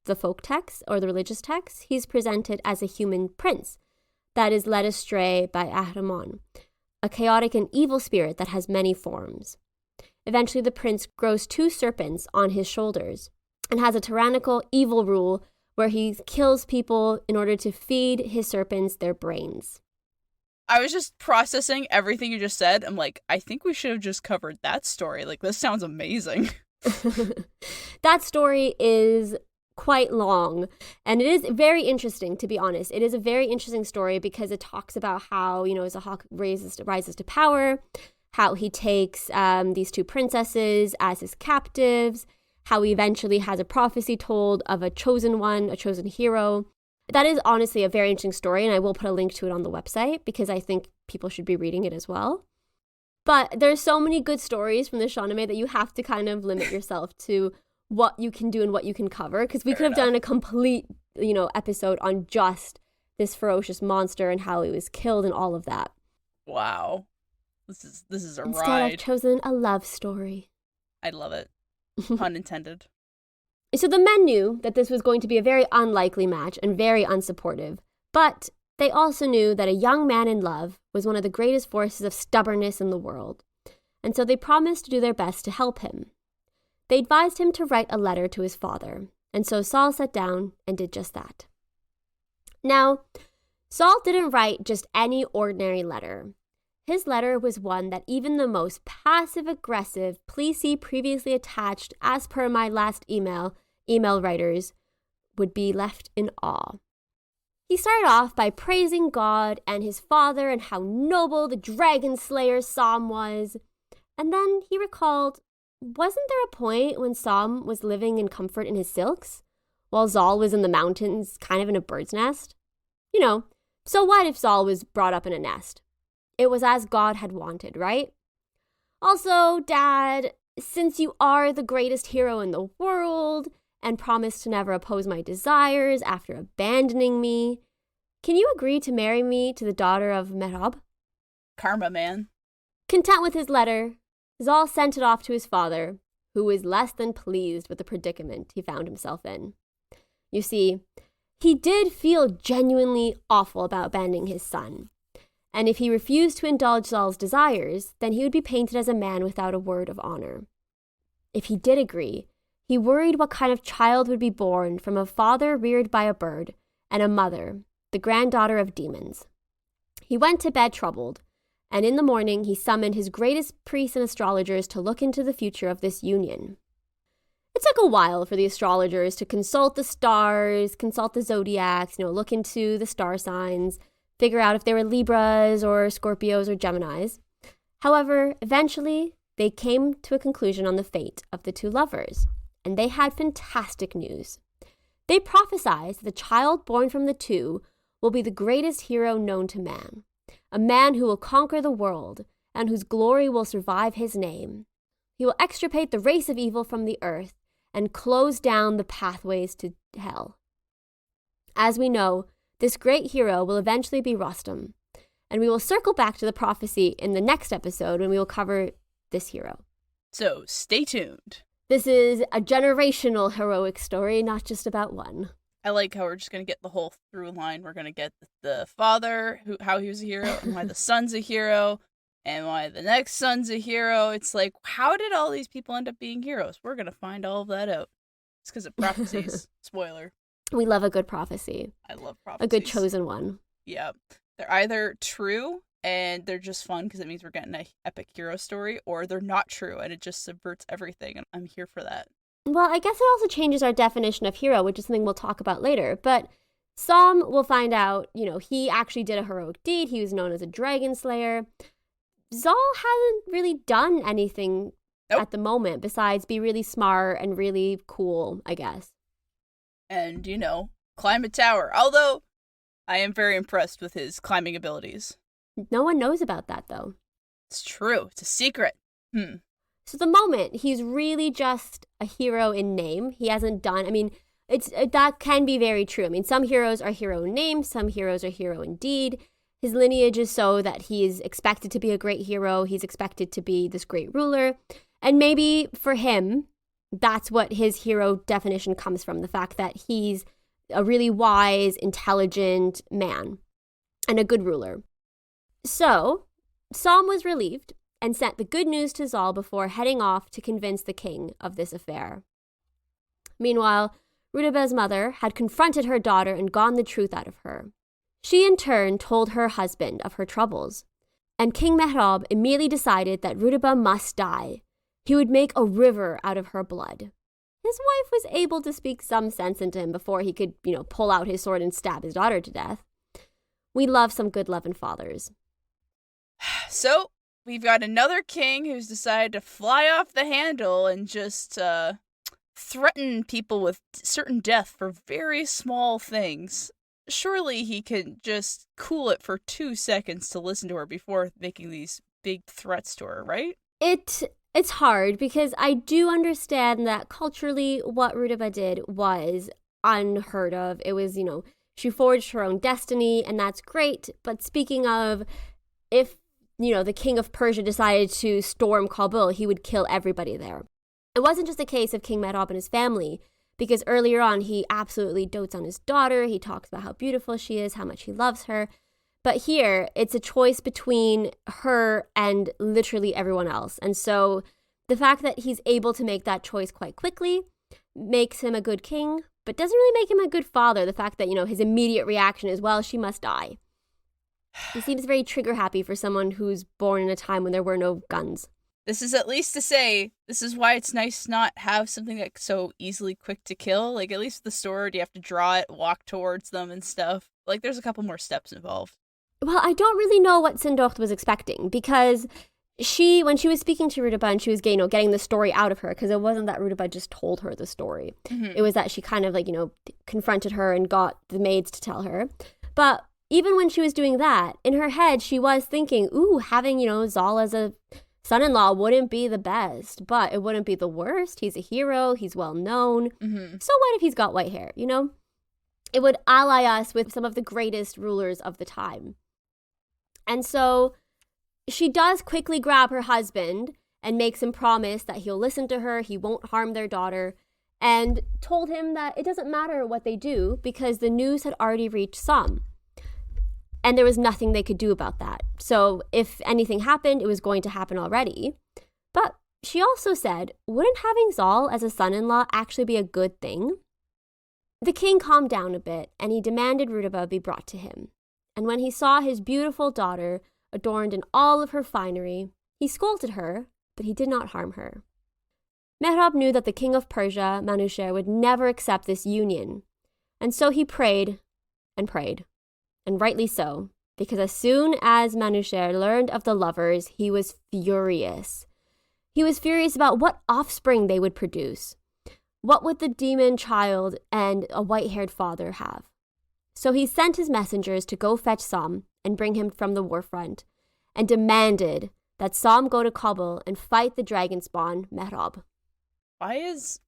A: the folk texts or the religious texts. He's presented as a human prince that is led astray by Ahriman, a chaotic and evil spirit that has many forms. Eventually, the prince grows 2 serpents on his shoulders and has a tyrannical, evil rule where he kills people in order to feed his serpents their brains.
B: I was just processing everything you just said. I'm like, I think we should have just covered that story. Like, this sounds amazing.
A: That story is quite long, and it is very interesting, to be honest. It is a very interesting story because it talks about how, Zahak rises to power, how he takes these two princesses as his captives, how he eventually has a prophecy told of a chosen one, a chosen hero. That is honestly a very interesting story, and I will put a link to it on the website because I think people should be reading it as well. But there's so many good stories from the Shahnameh that you have to kind of limit yourself to what you can do and what you can cover, because we could have done a complete, episode on just this ferocious monster and how he was killed and all of that.
B: Wow. This is a
A: Instead,
B: ride.
A: I've chosen a love story.
B: I love it. Pun intended.
A: So the men knew that this was going to be a very unlikely match and very unsupportive, but they also knew that a young man in love was one of the greatest forces of stubbornness in the world, and so they promised to do their best to help him. They advised him to write a letter to his father, and so Zal sat down and did just that. Now, Zal didn't write just any ordinary letter. His letter was one that even the most passive-aggressive, please see previously attached as per my last email writers would be left in awe. He started off by praising God and his father and how noble the dragon slayer Sam was. And then he recalled, wasn't there a point when Sam was living in comfort in his silks, while Zal was in the mountains, kind of in a bird's nest? So what if Zal was brought up in a nest? It was as God had wanted, right? Also, Dad, since you are the greatest hero in the world and promised to never oppose my desires after abandoning me, can you agree to marry me to the daughter of Merab?
B: Karma, man.
A: Content with his letter, Zal sent it off to his father, who was less than pleased with the predicament he found himself in. You see, he did feel genuinely awful about abandoning his son. And if he refused to indulge Zal's desires, then he would be painted as a man without a word of honor. If he did agree, he worried what kind of child would be born from a father reared by a bird and a mother, the granddaughter of demons. He went to bed troubled, and in the morning he summoned his greatest priests and astrologers to look into the future of this union. It took a while for the astrologers to consult the stars, consult the zodiacs, look into the star signs, figure out if they were Libras or Scorpios or Geminis. However, eventually, they came to a conclusion on the fate of the two lovers, and they had fantastic news. They prophesied that the child born from the two will be the greatest hero known to man, a man who will conquer the world and whose glory will survive his name. He will extirpate the race of evil from the earth and close down the pathways to hell. As we know, this great hero will eventually be Rostam, and we will circle back to the prophecy in the next episode when we will cover this hero.
B: So stay tuned.
A: This is a generational heroic story, not just about one.
B: I like how we're just going to get the whole through line. We're going to get the father, how he was a hero, and why the son's a hero, and why the next son's a hero. It's like, how did all these people end up being heroes? We're going to find all of that out. It's because of prophecies. Spoiler.
A: We love a good prophecy.
B: I love prophecies.
A: A good chosen one.
B: Yeah. They're either true and they're just fun because it means we're getting an epic hero story, or they're not true and it just subverts everything, and I'm here for that.
A: Well, I guess it also changes our definition of hero, which is something we'll talk about later. But Sam will find out, he actually did a heroic deed. He was known as a dragon slayer. Zal hasn't really done anything at the moment besides be really smart and really cool, I guess.
B: And, climb a tower. Although, I am very impressed with his climbing abilities.
A: No one knows about that, though.
B: It's true. It's a secret.
A: So the moment, he's really just a hero in name. He hasn't done, that can be very true. Some heroes are hero in name, some heroes are hero in deed. His lineage is so that he is expected to be a great hero. He's expected to be this great ruler. And maybe for him, that's what his hero definition comes from, the fact that he's a really wise, intelligent man and a good ruler. So, Sam was relieved and sent the good news to Zal before heading off to convince the king of this affair. Meanwhile, Rudabeh's mother had confronted her daughter and gotten the truth out of her. She in turn told her husband of her troubles, and King Mehrab immediately decided that Rudabeh must die. He would make a river out of her blood. His wife was able to speak some sense into him before he could, pull out his sword and stab his daughter to death. We love some good loving fathers.
B: So, we've got another king who's decided to fly off the handle and just threaten people with certain death for very small things. Surely he can just cool it for 2 seconds to listen to her before making these big threats to her, right?
A: It's hard because I do understand that culturally what Rudabeh did was unheard of. It was, she forged her own destiny, and that's great. But speaking of, if, the king of Persia decided to storm Kabul, he would kill everybody there. It wasn't just a case of King Mehrab and his family, because earlier on he absolutely dotes on his daughter. He talks about how beautiful she is, how much he loves her. But here, it's a choice between her and literally everyone else. And so the fact that he's able to make that choice quite quickly makes him a good king, but doesn't really make him a good father. The fact that, his immediate reaction is, well, she must die. He seems very trigger happy for someone who's born in a time when there were no guns.
B: This is at least to say, this is why it's nice to not have something that's so easily quick to kill. Like, at least with the sword, you have to draw it, walk towards them and stuff. Like, there's a couple more steps involved.
A: Well, I don't really know what Simurgh was expecting, because when she was speaking to Rudabeh and she was getting the story out of her, because it wasn't that Rudabeh just told her the story. Mm-hmm. It was that she kind of confronted her and got the maids to tell her. But even when she was doing that, in her head, she was thinking, having, Zal as a son-in-law wouldn't be the best, but it wouldn't be the worst. He's a hero. He's well known. Mm-hmm. So what if he's got white hair, It would ally us with some of the greatest rulers of the time. And so she does quickly grab her husband and makes him promise that he'll listen to her, he won't harm their daughter, and told him that it doesn't matter what they do because the news had already reached Sam. And there was nothing they could do about that. So if anything happened, it was going to happen already. But she also said, wouldn't having Zal as a son-in-law actually be a good thing? The king calmed down a bit, and he demanded Rudabeh be brought to him. And when he saw his beautiful daughter adorned in all of her finery, he scolded her, but he did not harm her. Mehrab knew that the king of Persia, Manusher, would never accept this union. And so he prayed and prayed. And rightly so, because as soon as Manusher learned of the lovers, he was furious. He was furious about what offspring they would produce. What would the demon child and a white-haired father have? So he sent his messengers to go fetch Sam and bring him from the war front, and demanded that Sam go to Kabul and fight the dragon spawn, Mehrab.
B: Why is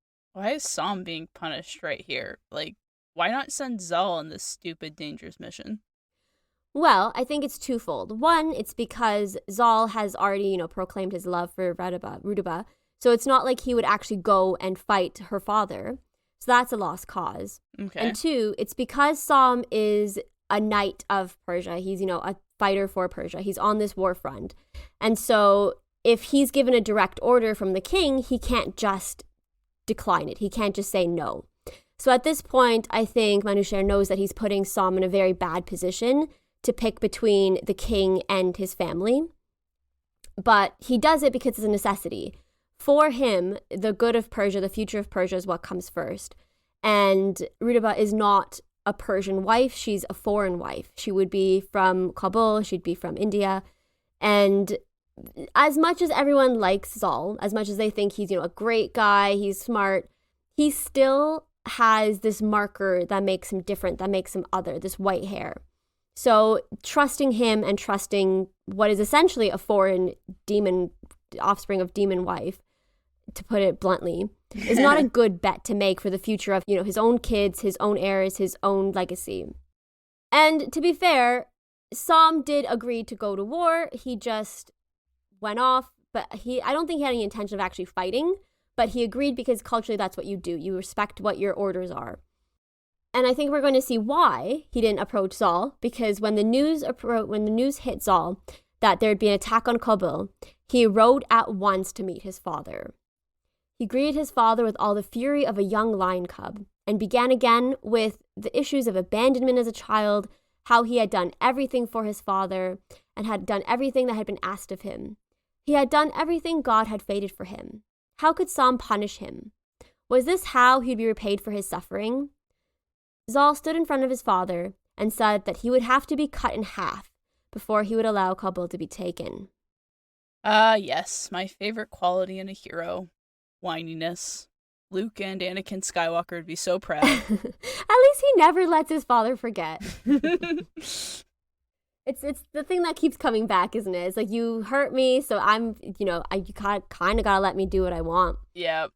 B: Sam being punished right here? Like, why not send Zal on this stupid, dangerous mission?
A: Well, I think it's twofold. One, it's because Zal has already, proclaimed his love for Rudabeh, so it's not like he would actually go and fight her father. So that's a lost cause. Okay. And two, it's because Sam is a knight of Persia. He's, a fighter for Persia. He's on this war front. And so if he's given a direct order from the king, he can't just decline it. He can't just say no. So at this point, I think Manusher knows that he's putting Sam in a very bad position to pick between the king and his family. But he does it because it's a necessity. For him, the good of Persia, the future of Persia is what comes first. And Rudabeh is not a Persian wife. She's a foreign wife. She would be from Kabul. She'd be from India. And as much as everyone likes Zal, as much as they think he's, a great guy, he's smart, he still has this marker that makes him different, that makes him other, this white hair. So trusting him and trusting what is essentially a foreign demon, offspring of demon wife, to put it bluntly, is not a good bet to make for the future of, his own kids, his own heirs, his own legacy. And to be fair, Sam did agree to go to war. He just went off, but I don't think he had any intention of actually fighting, but he agreed because culturally that's what you do. You respect what your orders are. And I think we're going to see why he didn't approach Zal, because when the news hit Zal that there'd be an attack on Kabul, he rode at once to meet his father. He greeted his father with all the fury of a young lion cub and began again with the issues of abandonment as a child, how he had done everything for his father and had done everything that had been asked of him. He had done everything God had fated for him. How could Sam punish him? Was this how he'd be repaid for his suffering? Zal stood in front of his father and said that he would have to be cut in half before he would allow Kabul to be taken.
B: Ah, yes, my favorite quality in a hero. Whininess. Luke and Anakin Skywalker would be so proud.
A: At least he never lets his father forget. It's the thing that keeps coming back, isn't it? It's like, you hurt me, so you kind of gotta let me do what I want.
B: Yep.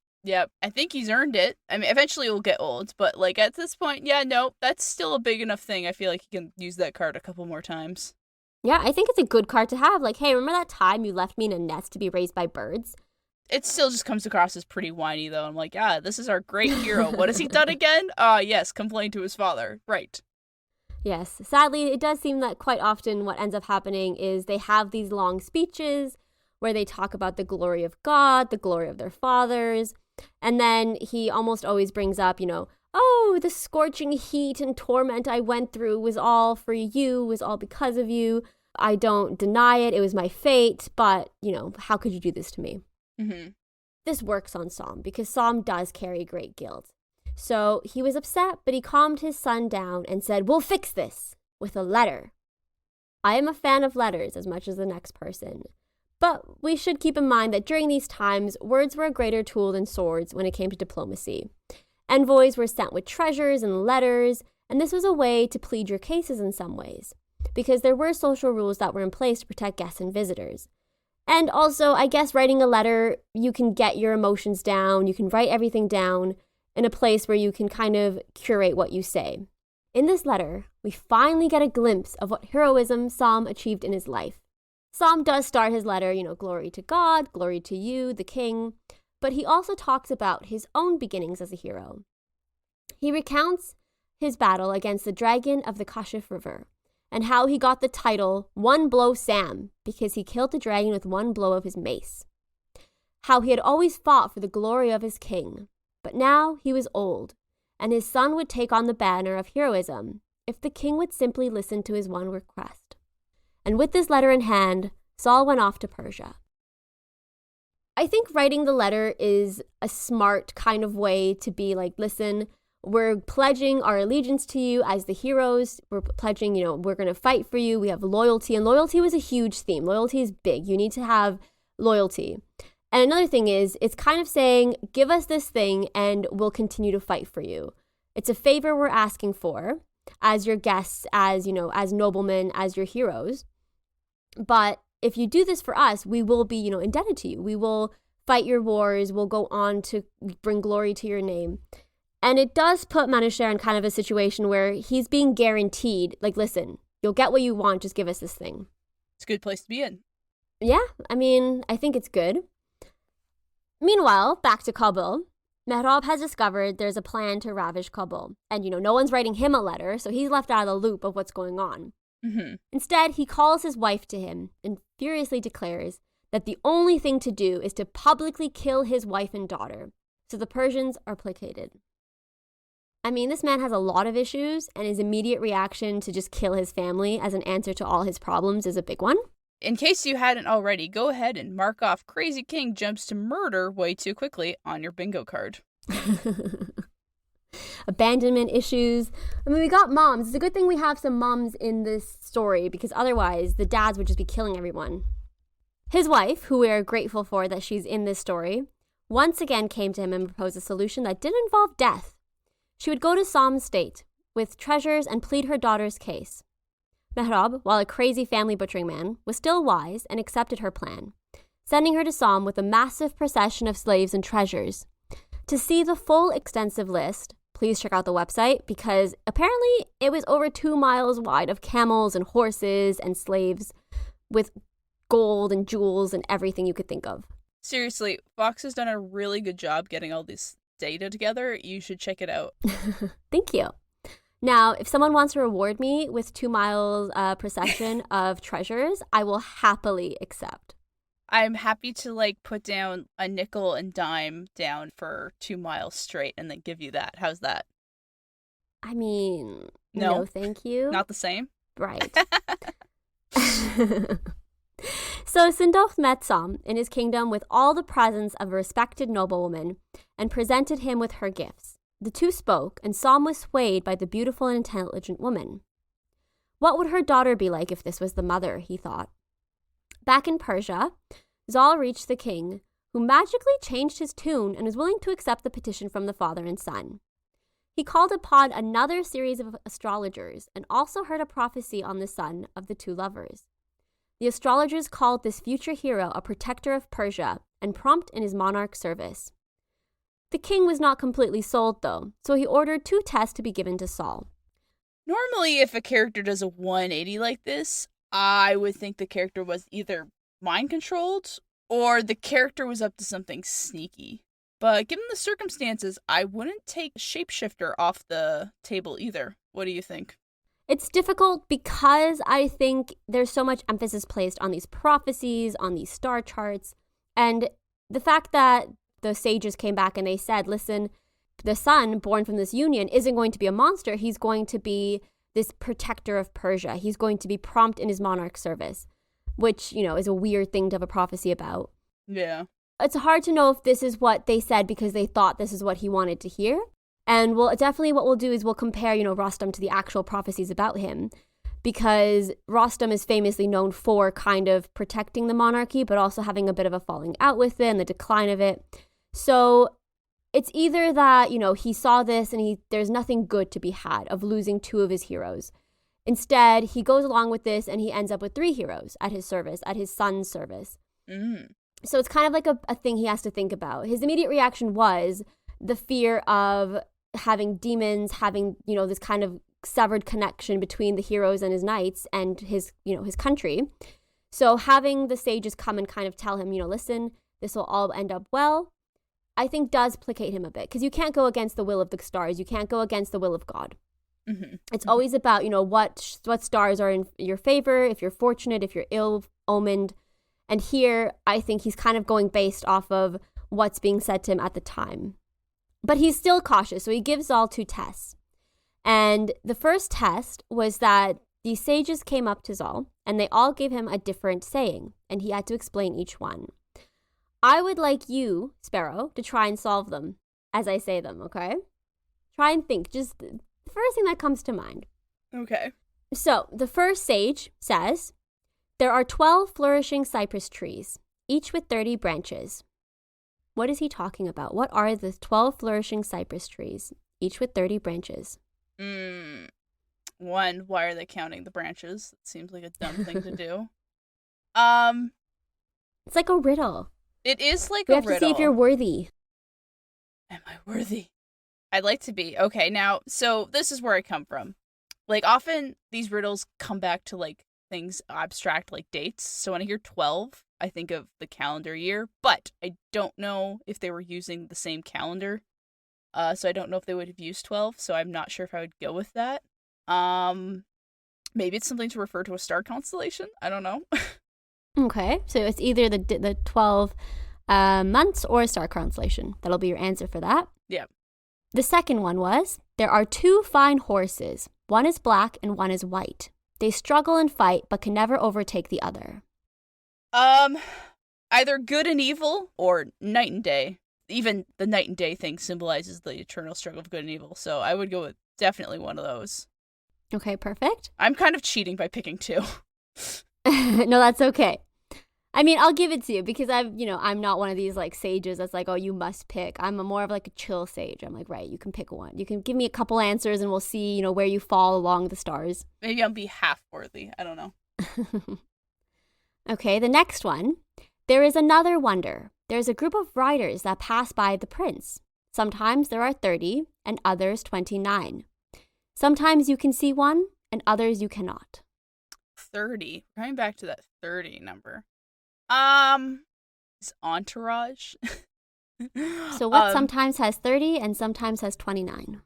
B: I think he's earned it. I mean, eventually it will get old, but like at this point, yeah, no, that's still a big enough thing. I feel like he can use that card a couple more times.
A: Yeah, I think it's a good card to have. Like, hey, remember that time you left me in a nest to be raised by birds?
B: It still just comes across as pretty whiny, though. I'm like, this is our great hero. What has he done again? Yes, complain to his father. Right.
A: Yes. Sadly, it does seem that quite often what ends up happening is they have these long speeches where they talk about the glory of God, the glory of their fathers, and then he almost always brings up, oh, the scorching heat and torment I went through was all for you, was all because of you. I don't deny it. It was my fate, but, how could you do this to me?
B: Mm-hmm.
A: This works on Sam because Sam does carry great guilt. So he was upset, but he calmed his son down and said, we'll fix this with a letter. I am a fan of letters as much as the next person. But we should keep in mind that during these times, words were a greater tool than swords when it came to diplomacy. Envoys were sent with treasures and letters, and this was a way to plead your cases in some ways, because there were social rules that were in place to protect guests and visitors. And also, I guess writing a letter, you can get your emotions down, you can write everything down in a place where you can kind of curate what you say. In this letter, we finally get a glimpse of what heroism Sam achieved in his life. Sam does start his letter, glory to God, glory to you, the king, but he also talks about his own beginnings as a hero. He recounts his battle against the dragon of the Kashif River, and how he got the title One Blow Sam because he killed the dragon with one blow of his mace. How he had always fought for the glory of his king, but now he was old, and his son would take on the banner of heroism if the king would simply listen to his one request. And with this letter in hand, Zal went off to Persia. I think writing the letter is a smart kind of way to be like, listen, we're pledging our allegiance to you as the heroes. We're pledging, we're going to fight for you. We have loyalty. And loyalty was a huge theme. Loyalty is big. You need to have loyalty. And another thing is, it's kind of saying, give us this thing and we'll continue to fight for you. It's a favor we're asking for as your guests, as noblemen, as your heroes. But if you do this for us, we will be, indebted to you. We will fight your wars. We'll go on to bring glory to your name. And it does put Manushar in kind of a situation where he's being guaranteed, like, listen, you'll get what you want, just give us this thing.
B: It's a good place to be in.
A: Yeah, I think it's good. Meanwhile, back to Kabul, Mehrab has discovered there's a plan to ravish Kabul. And, no one's writing him a letter, so he's left out of the loop of what's going on.
B: Mm-hmm.
A: Instead, he calls his wife to him and furiously declares that the only thing to do is to publicly kill his wife and daughter. So the Persians are placated. This man has a lot of issues, and his immediate reaction to just kill his family as an answer to all his problems is a big one.
B: In case you hadn't already, go ahead and mark off Crazy King jumps to murder way too quickly on your bingo card.
A: Abandonment issues. We got moms. It's a good thing we have some moms in this story because otherwise the dads would just be killing everyone. His wife, who we are grateful for that she's in this story, once again came to him and proposed a solution that didn't involve death. She would go to Sam's state with treasures and plead her daughter's case. Mehrab, while a crazy family butchering man, was still wise and accepted her plan, sending her to Sam with a massive procession of slaves and treasures. To see the full extensive list, please check out the website because apparently it was over 2 miles wide of camels and horses and slaves with gold and jewels and everything you could think of.
B: Seriously, Fox has done a really good job getting all this data together. You should check it out.
A: Thank you. Now, if someone wants to reward me with 2 miles procession of treasures, I will happily accept.
B: I'm happy to put down a nickel and dime down for 2 miles straight and then give you that. How's that?
A: No, thank you.
B: Not the same?
A: Right. So Sindoh met Sam in his kingdom with all the presents of a respected noblewoman and presented him with her gifts. The two spoke, and Sam was swayed by the beautiful and intelligent woman. What would her daughter be like if this was the mother, he thought. Back in Persia, Zal reached the king, who magically changed his tune and was willing to accept the petition from the father and son. He called upon another series of astrologers and also heard a prophecy on the son of the two lovers. The astrologers called this future hero a protector of Persia and prompt in his monarch's service. The king was not completely sold, though, so he ordered 2 tests to be given to Saul.
B: Normally, if a character does a 180 like this, I would think the character was either mind-controlled or the character was up to something sneaky. But given the circumstances, I wouldn't take Shapeshifter off the table either. What do you think?
A: It's difficult because I think there's so much emphasis placed on these prophecies, on these star charts, and the fact that the sages came back and they said, listen, the son born from this union isn't going to be a monster. He's going to be this protector of Persia. He's going to be prompt in his monarch's service, which, is a weird thing to have a prophecy about.
B: Yeah.
A: It's hard to know if this is what they said because they thought this is what he wanted to hear. And definitely what we'll do is we'll compare, Rostam to the actual prophecies about him, because Rostam is famously known for kind of protecting the monarchy, but also having a bit of a falling out with it and the decline of it. So it's either that, he saw this and there's nothing good to be had of losing 2 of his heroes. Instead, he goes along with this and he ends up with 3 heroes at his service, at his son's service.
B: Mm.
A: So it's kind of like a thing he has to think about. His immediate reaction was the fear of having demons, having, this kind of severed connection between the heroes and his knights and his country. So having the sages come and kind of tell him, listen, this will all end up well, I think does placate him a bit, because you can't go against the will of the stars. You can't go against the will of God.
B: Mm-hmm.
A: It's always about, what stars are in your favor, if you're fortunate, if you're ill-omened. And here, I think he's kind of going based off of what's being said to him at the time. But he's still cautious, so he gives Zal 2 tests. And the first test was that the sages came up to Zal, and they all gave him a different saying, and he had to explain each one. I would like you, Sparrow, to try and solve them as I say them, okay? Try and think, just the first thing that comes to mind.
B: Okay.
A: So, the first sage says, there are 12 flourishing cypress trees, each with 30 branches. What is he talking about? What are the 12 flourishing cypress trees, each with 30 branches?
B: 1, why are they counting the branches? It seems like a dumb thing to do.
A: It's like a riddle.
B: It is like
A: we
B: a
A: have
B: riddle.
A: To see if you're worthy.
B: Am I worthy? I'd like to be. Okay, now, so this is where I come from. Like, often these riddles come back to, like, things abstract, like dates. So when I hear 12, I think of the calendar year, but I don't know if they were using the same calendar. So I don't know if they would have used 12, so I'm not sure if I would go with that. Maybe it's something to refer to a star constellation. I don't know.
A: Okay, so it's either the 12 months or a star constellation. That'll be your answer for that.
B: Yeah.
A: The second one was, there are 2 fine horses. One is black and one is white. They struggle and fight, but can never overtake the other.
B: Either good and evil or night and day. Even the night and day thing symbolizes the eternal struggle of good and evil, so I would go with definitely one of those.
A: Okay, perfect.
B: I'm kind of cheating by picking 2.
A: No, that's okay. I mean, I'll give it to you because I'm not one of these like sages that's like, oh, you must pick. I'm more of like a chill sage. I'm like, right, you can pick one. You can give me a couple answers and we'll see, where you fall along the stars.
B: Maybe I'll be half worthy. I don't know.
A: Okay, the next one. There is another wonder. There's a group of riders that pass by the prince. Sometimes there are 30 and others 29. Sometimes you can see one and others you cannot.
B: 30. Going back to that 30 number. Is Entourage?
A: So what sometimes has 30 and sometimes has 29?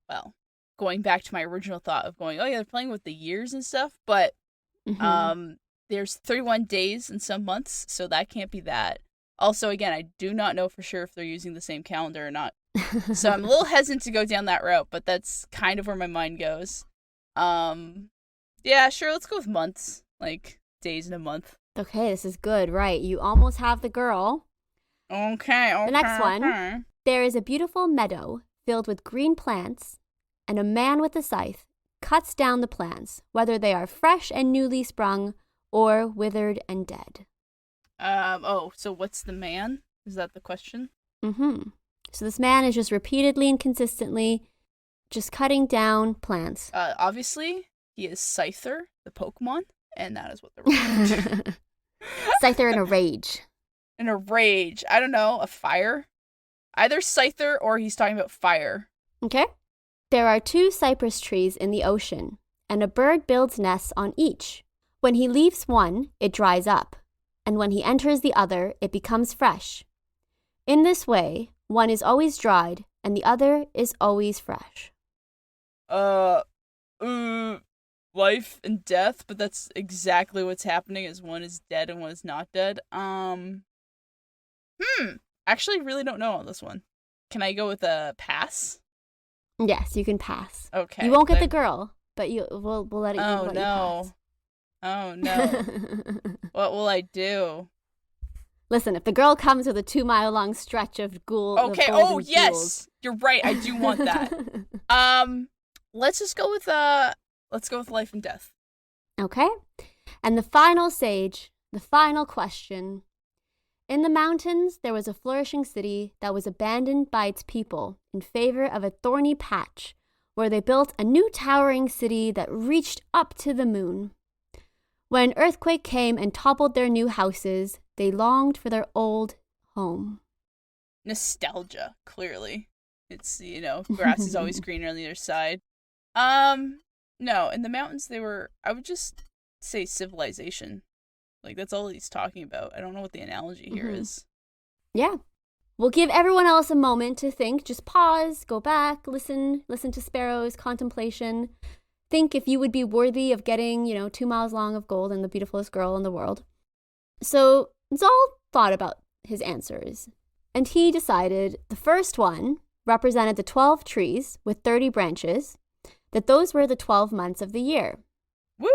B: Well, going back to my original thought of going, oh yeah, they're playing with the years and stuff, but there's 31 days in some months, so that can't be that. Also, again, I do not know for sure if they're using the same calendar or not. So I'm a little hesitant to go down that route, but that's kind of where my mind goes. Yeah, sure. Let's go with months. Like days in a month.
A: Okay, this is good. Right. You almost have the girl.
B: Okay.
A: The next one. There is a beautiful meadow filled with green plants, and a man with a scythe cuts down the plants, whether they are fresh and newly sprung or withered and dead.
B: So what's the man? Is that the question?
A: Mm-hmm. So this man is just repeatedly and consistently just cutting down plants.
B: Obviously, he is Scyther, the Pokemon, and that is what the
A: Scyther in a rage.
B: In a rage. I don't know, a fire? Either Scyther or he's talking about fire.
A: Okay. There are 2 cypress trees in the ocean, and a bird builds nests on each. When he leaves one, it dries up, and when he enters the other, it becomes fresh. In this way, one is always dried, and the other is always fresh.
B: Life and death, but that's exactly what's happening, is one is dead and one is not dead. Actually really don't know on this one. Can I go with a pass?
A: Yes, you can pass.
B: Okay.
A: You won't get the girl, but we'll let it.
B: Oh no. Oh no. What will I do?
A: Listen, if the girl comes with a 2-mile-long stretch of ghoul.
B: Okay. Oh yes, ghouls. You're right. I do want that. Let's go with life and death.
A: Okay. And the final sage, the final question. In the mountains, there was a flourishing city that was abandoned by its people in favor of a thorny patch, where they built a new towering city that reached up to the moon. When an earthquake came and toppled their new houses, they longed for their old home.
B: Nostalgia, clearly. It's, grass is always greener on the other side. No, in the mountains I would just say civilization. Like, that's all he's talking about. I don't know what the analogy here is.
A: Yeah. We'll give everyone else a moment to think. Just pause, go back, listen to Sparrow's contemplation. Think if you would be worthy of getting, 2 miles long of gold and the beautifulest girl in the world. So Zal thought about his answers, and he decided the first one represented the 12 trees with 30 branches, that those were the 12 months of the year.
B: Woo!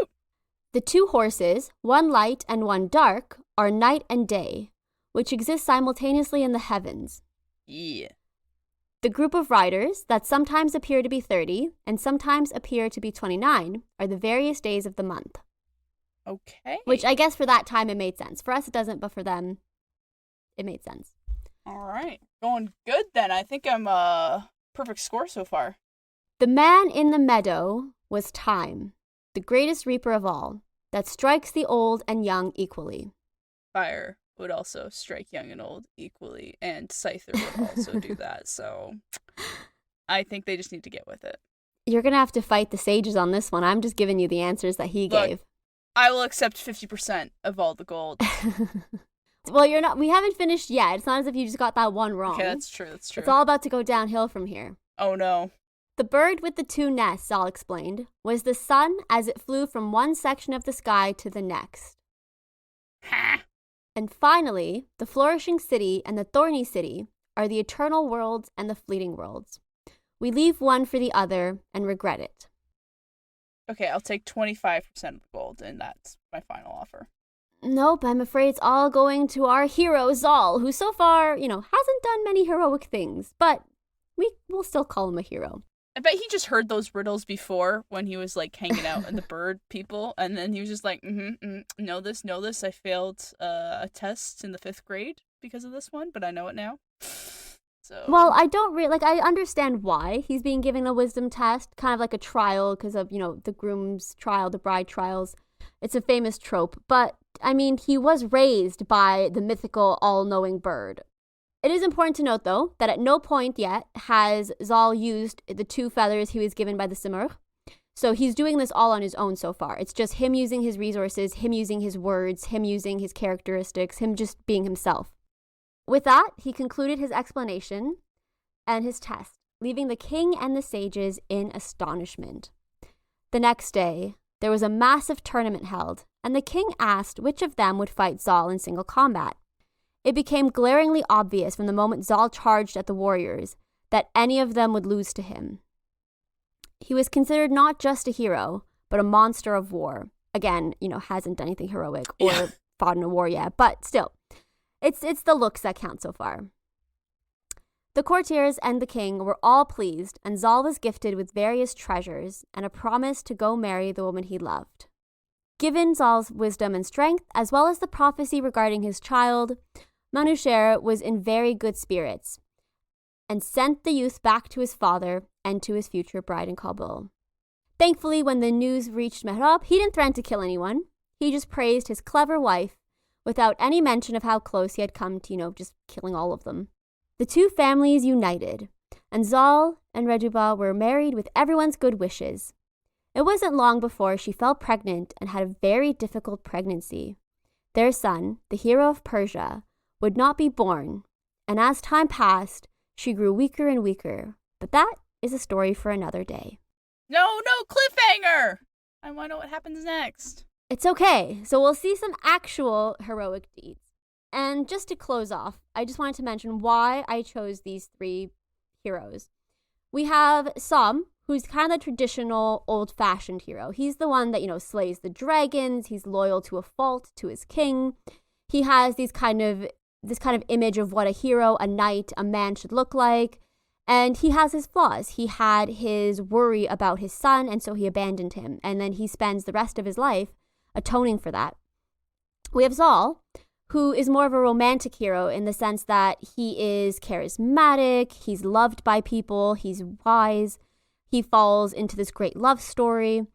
A: The 2 horses, one light and one dark, are night and day, which exist simultaneously in the heavens.
B: Yeah.
A: The group of riders that sometimes appear to be 30 and sometimes appear to be 29 are the various days of the month.
B: Okay.
A: Which I guess for that time it made sense. For us it doesn't, but for them it made sense.
B: All right. Going good then. I think I'm perfect score so far.
A: The man in the meadow was Time, the greatest reaper of all, that strikes the old and young equally.
B: Fire would also strike young and old equally, and Scyther would also do that, so I think they just need to get with it.
A: You're going to have to fight the sages on this one. I'm just giving you the answers that he gave.
B: I will accept 50% of all the gold.
A: Well, we haven't finished yet. It's not as if you just got that one wrong.
B: Okay, that's true.
A: It's all about to go downhill from here.
B: Oh no.
A: The bird with the 2 nests, Zal explained, was the sun as it flew from one section of the sky to the next.
B: Ha!
A: And finally, the flourishing city and the thorny city are the eternal worlds and the fleeting worlds. We leave one for the other and regret it.
B: Okay, I'll take 25% of the gold, and that's my final offer.
A: Nope, I'm afraid it's all going to our hero, Zal, who so far, hasn't done many heroic things, but we'll still call him a hero.
B: I bet he just heard those riddles before when he was, hanging out with the bird people, and then he was just like, know this. I failed a test in the 5th grade because of this one, but I know it now. So.
A: Well, I don't really, I understand why he's being given a wisdom test, kind of like a trial because of, the groom's trial, the bride trials. It's a famous trope, but, he was raised by the mythical all-knowing bird. It is important to note, though, that at no point yet has Zal used the 2 feathers he was given by the Simurgh. So he's doing this all on his own so far. It's just him using his resources, him using his words, him using his characteristics, him just being himself. With that, he concluded his explanation and his test, leaving the king and the sages in astonishment. The next day, there was a massive tournament held, and the king asked which of them would fight Zal in single combat. It became glaringly obvious from the moment Zal charged at the warriors that any of them would lose to him. He was considered not just a hero, but a monster of war. Again, hasn't done anything heroic or fought in a war yet, but still, it's the looks that count so far. The courtiers and the king were all pleased, and Zal was gifted with various treasures and a promise to go marry the woman he loved. Given Zal's wisdom and strength, as well as the prophecy regarding his child, Manusher was in very good spirits and sent the youth back to his father and to his future bride in Kabul. Thankfully, when the news reached Mehrab, he didn't threaten to kill anyone. He just praised his clever wife without any mention of how close he had come to, just killing all of them. The two families united, and Zal and Rudabeh were married with everyone's good wishes. It wasn't long before she fell pregnant and had a very difficult pregnancy. Their son, the hero of Persia, would not be born, and as time passed, she grew weaker and weaker. But that is a story for another day.
B: No, cliffhanger! I want to know what happens next.
A: It's okay. So we'll see some actual heroic deeds. And just to close off, I just wanted to mention why I chose these three heroes. We have Sam, who's kind of the traditional old-fashioned hero. He's the one that, slays the dragons. He's loyal to a fault to his king. He has this kind of image of what a hero, a knight, a man should look like. And he has his flaws. He had his worry about his son, and so he abandoned him. And then he spends the rest of his life atoning for that. We have Zal, who is more of a romantic hero in the sense that he is charismatic, he's loved by people, he's wise, he falls into this great love story,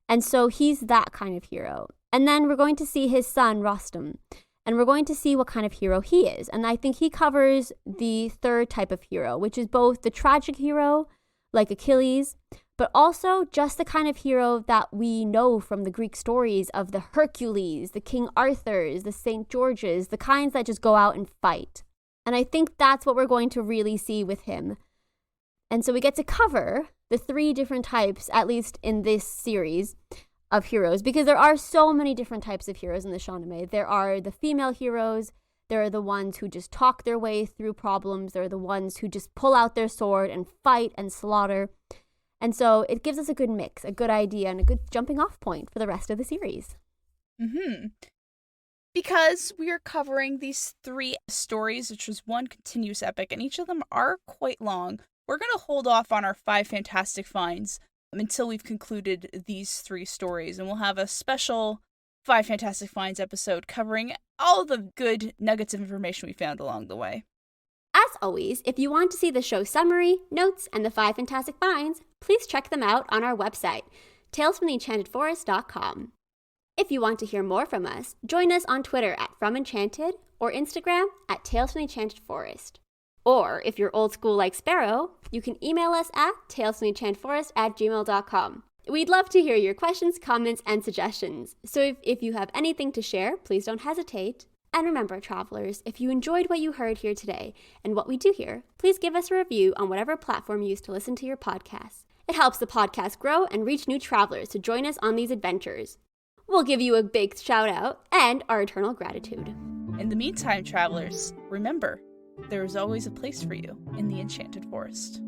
A: and so he's that kind of hero. And then we're going to see his son, Rostam, and we're going to see what kind of hero he is. And I think he covers the third type of hero, which is both the tragic hero, like Achilles, but also just the kind of hero that we know from the Greek stories of the Hercules, the King Arthurs, the St. Georges, the kinds that just go out and fight. And I think that's what we're going to really see with him. And so we get to cover the three different types, at least in this series, of heroes, because there are so many different types of heroes in the Shahnameh. There are the female heroes, there are the ones who just talk their way through problems, there are the ones who just pull out their sword and fight and slaughter. And so it gives us a good mix, a good idea, and a good jumping off point for the rest of the series.
B: Because we are covering these three stories, which was one continuous epic, and each of them are quite long, we're going to hold off on our 5 fantastic finds until we've concluded these 3 stories. And we'll have a special 5 fantastic finds episode covering all the good nuggets of information we found along the way.
A: As always, if you want to see the show summary, notes, and the 5 fantastic finds, please check them out on our website, talesfromtheenchantedforest.com. If you want to hear more from us, join us on Twitter at FromEnchanted or Instagram at Tales from the Enchanted Forest. Or, if you're old school like Sparrow, you can email us at talesfromtheenchantedforest@gmail.com. We'd love to hear your questions, comments, and suggestions. So if you have anything to share, please don't hesitate. And remember, travelers, if you enjoyed what you heard here today and what we do here, please give us a review on whatever platform you use to listen to your podcasts. It helps the podcast grow and reach new travelers to join us on these adventures. We'll give you a big shout out and our eternal gratitude.
B: In the meantime, travelers, remember, there is always a place for you in the Enchanted Forest.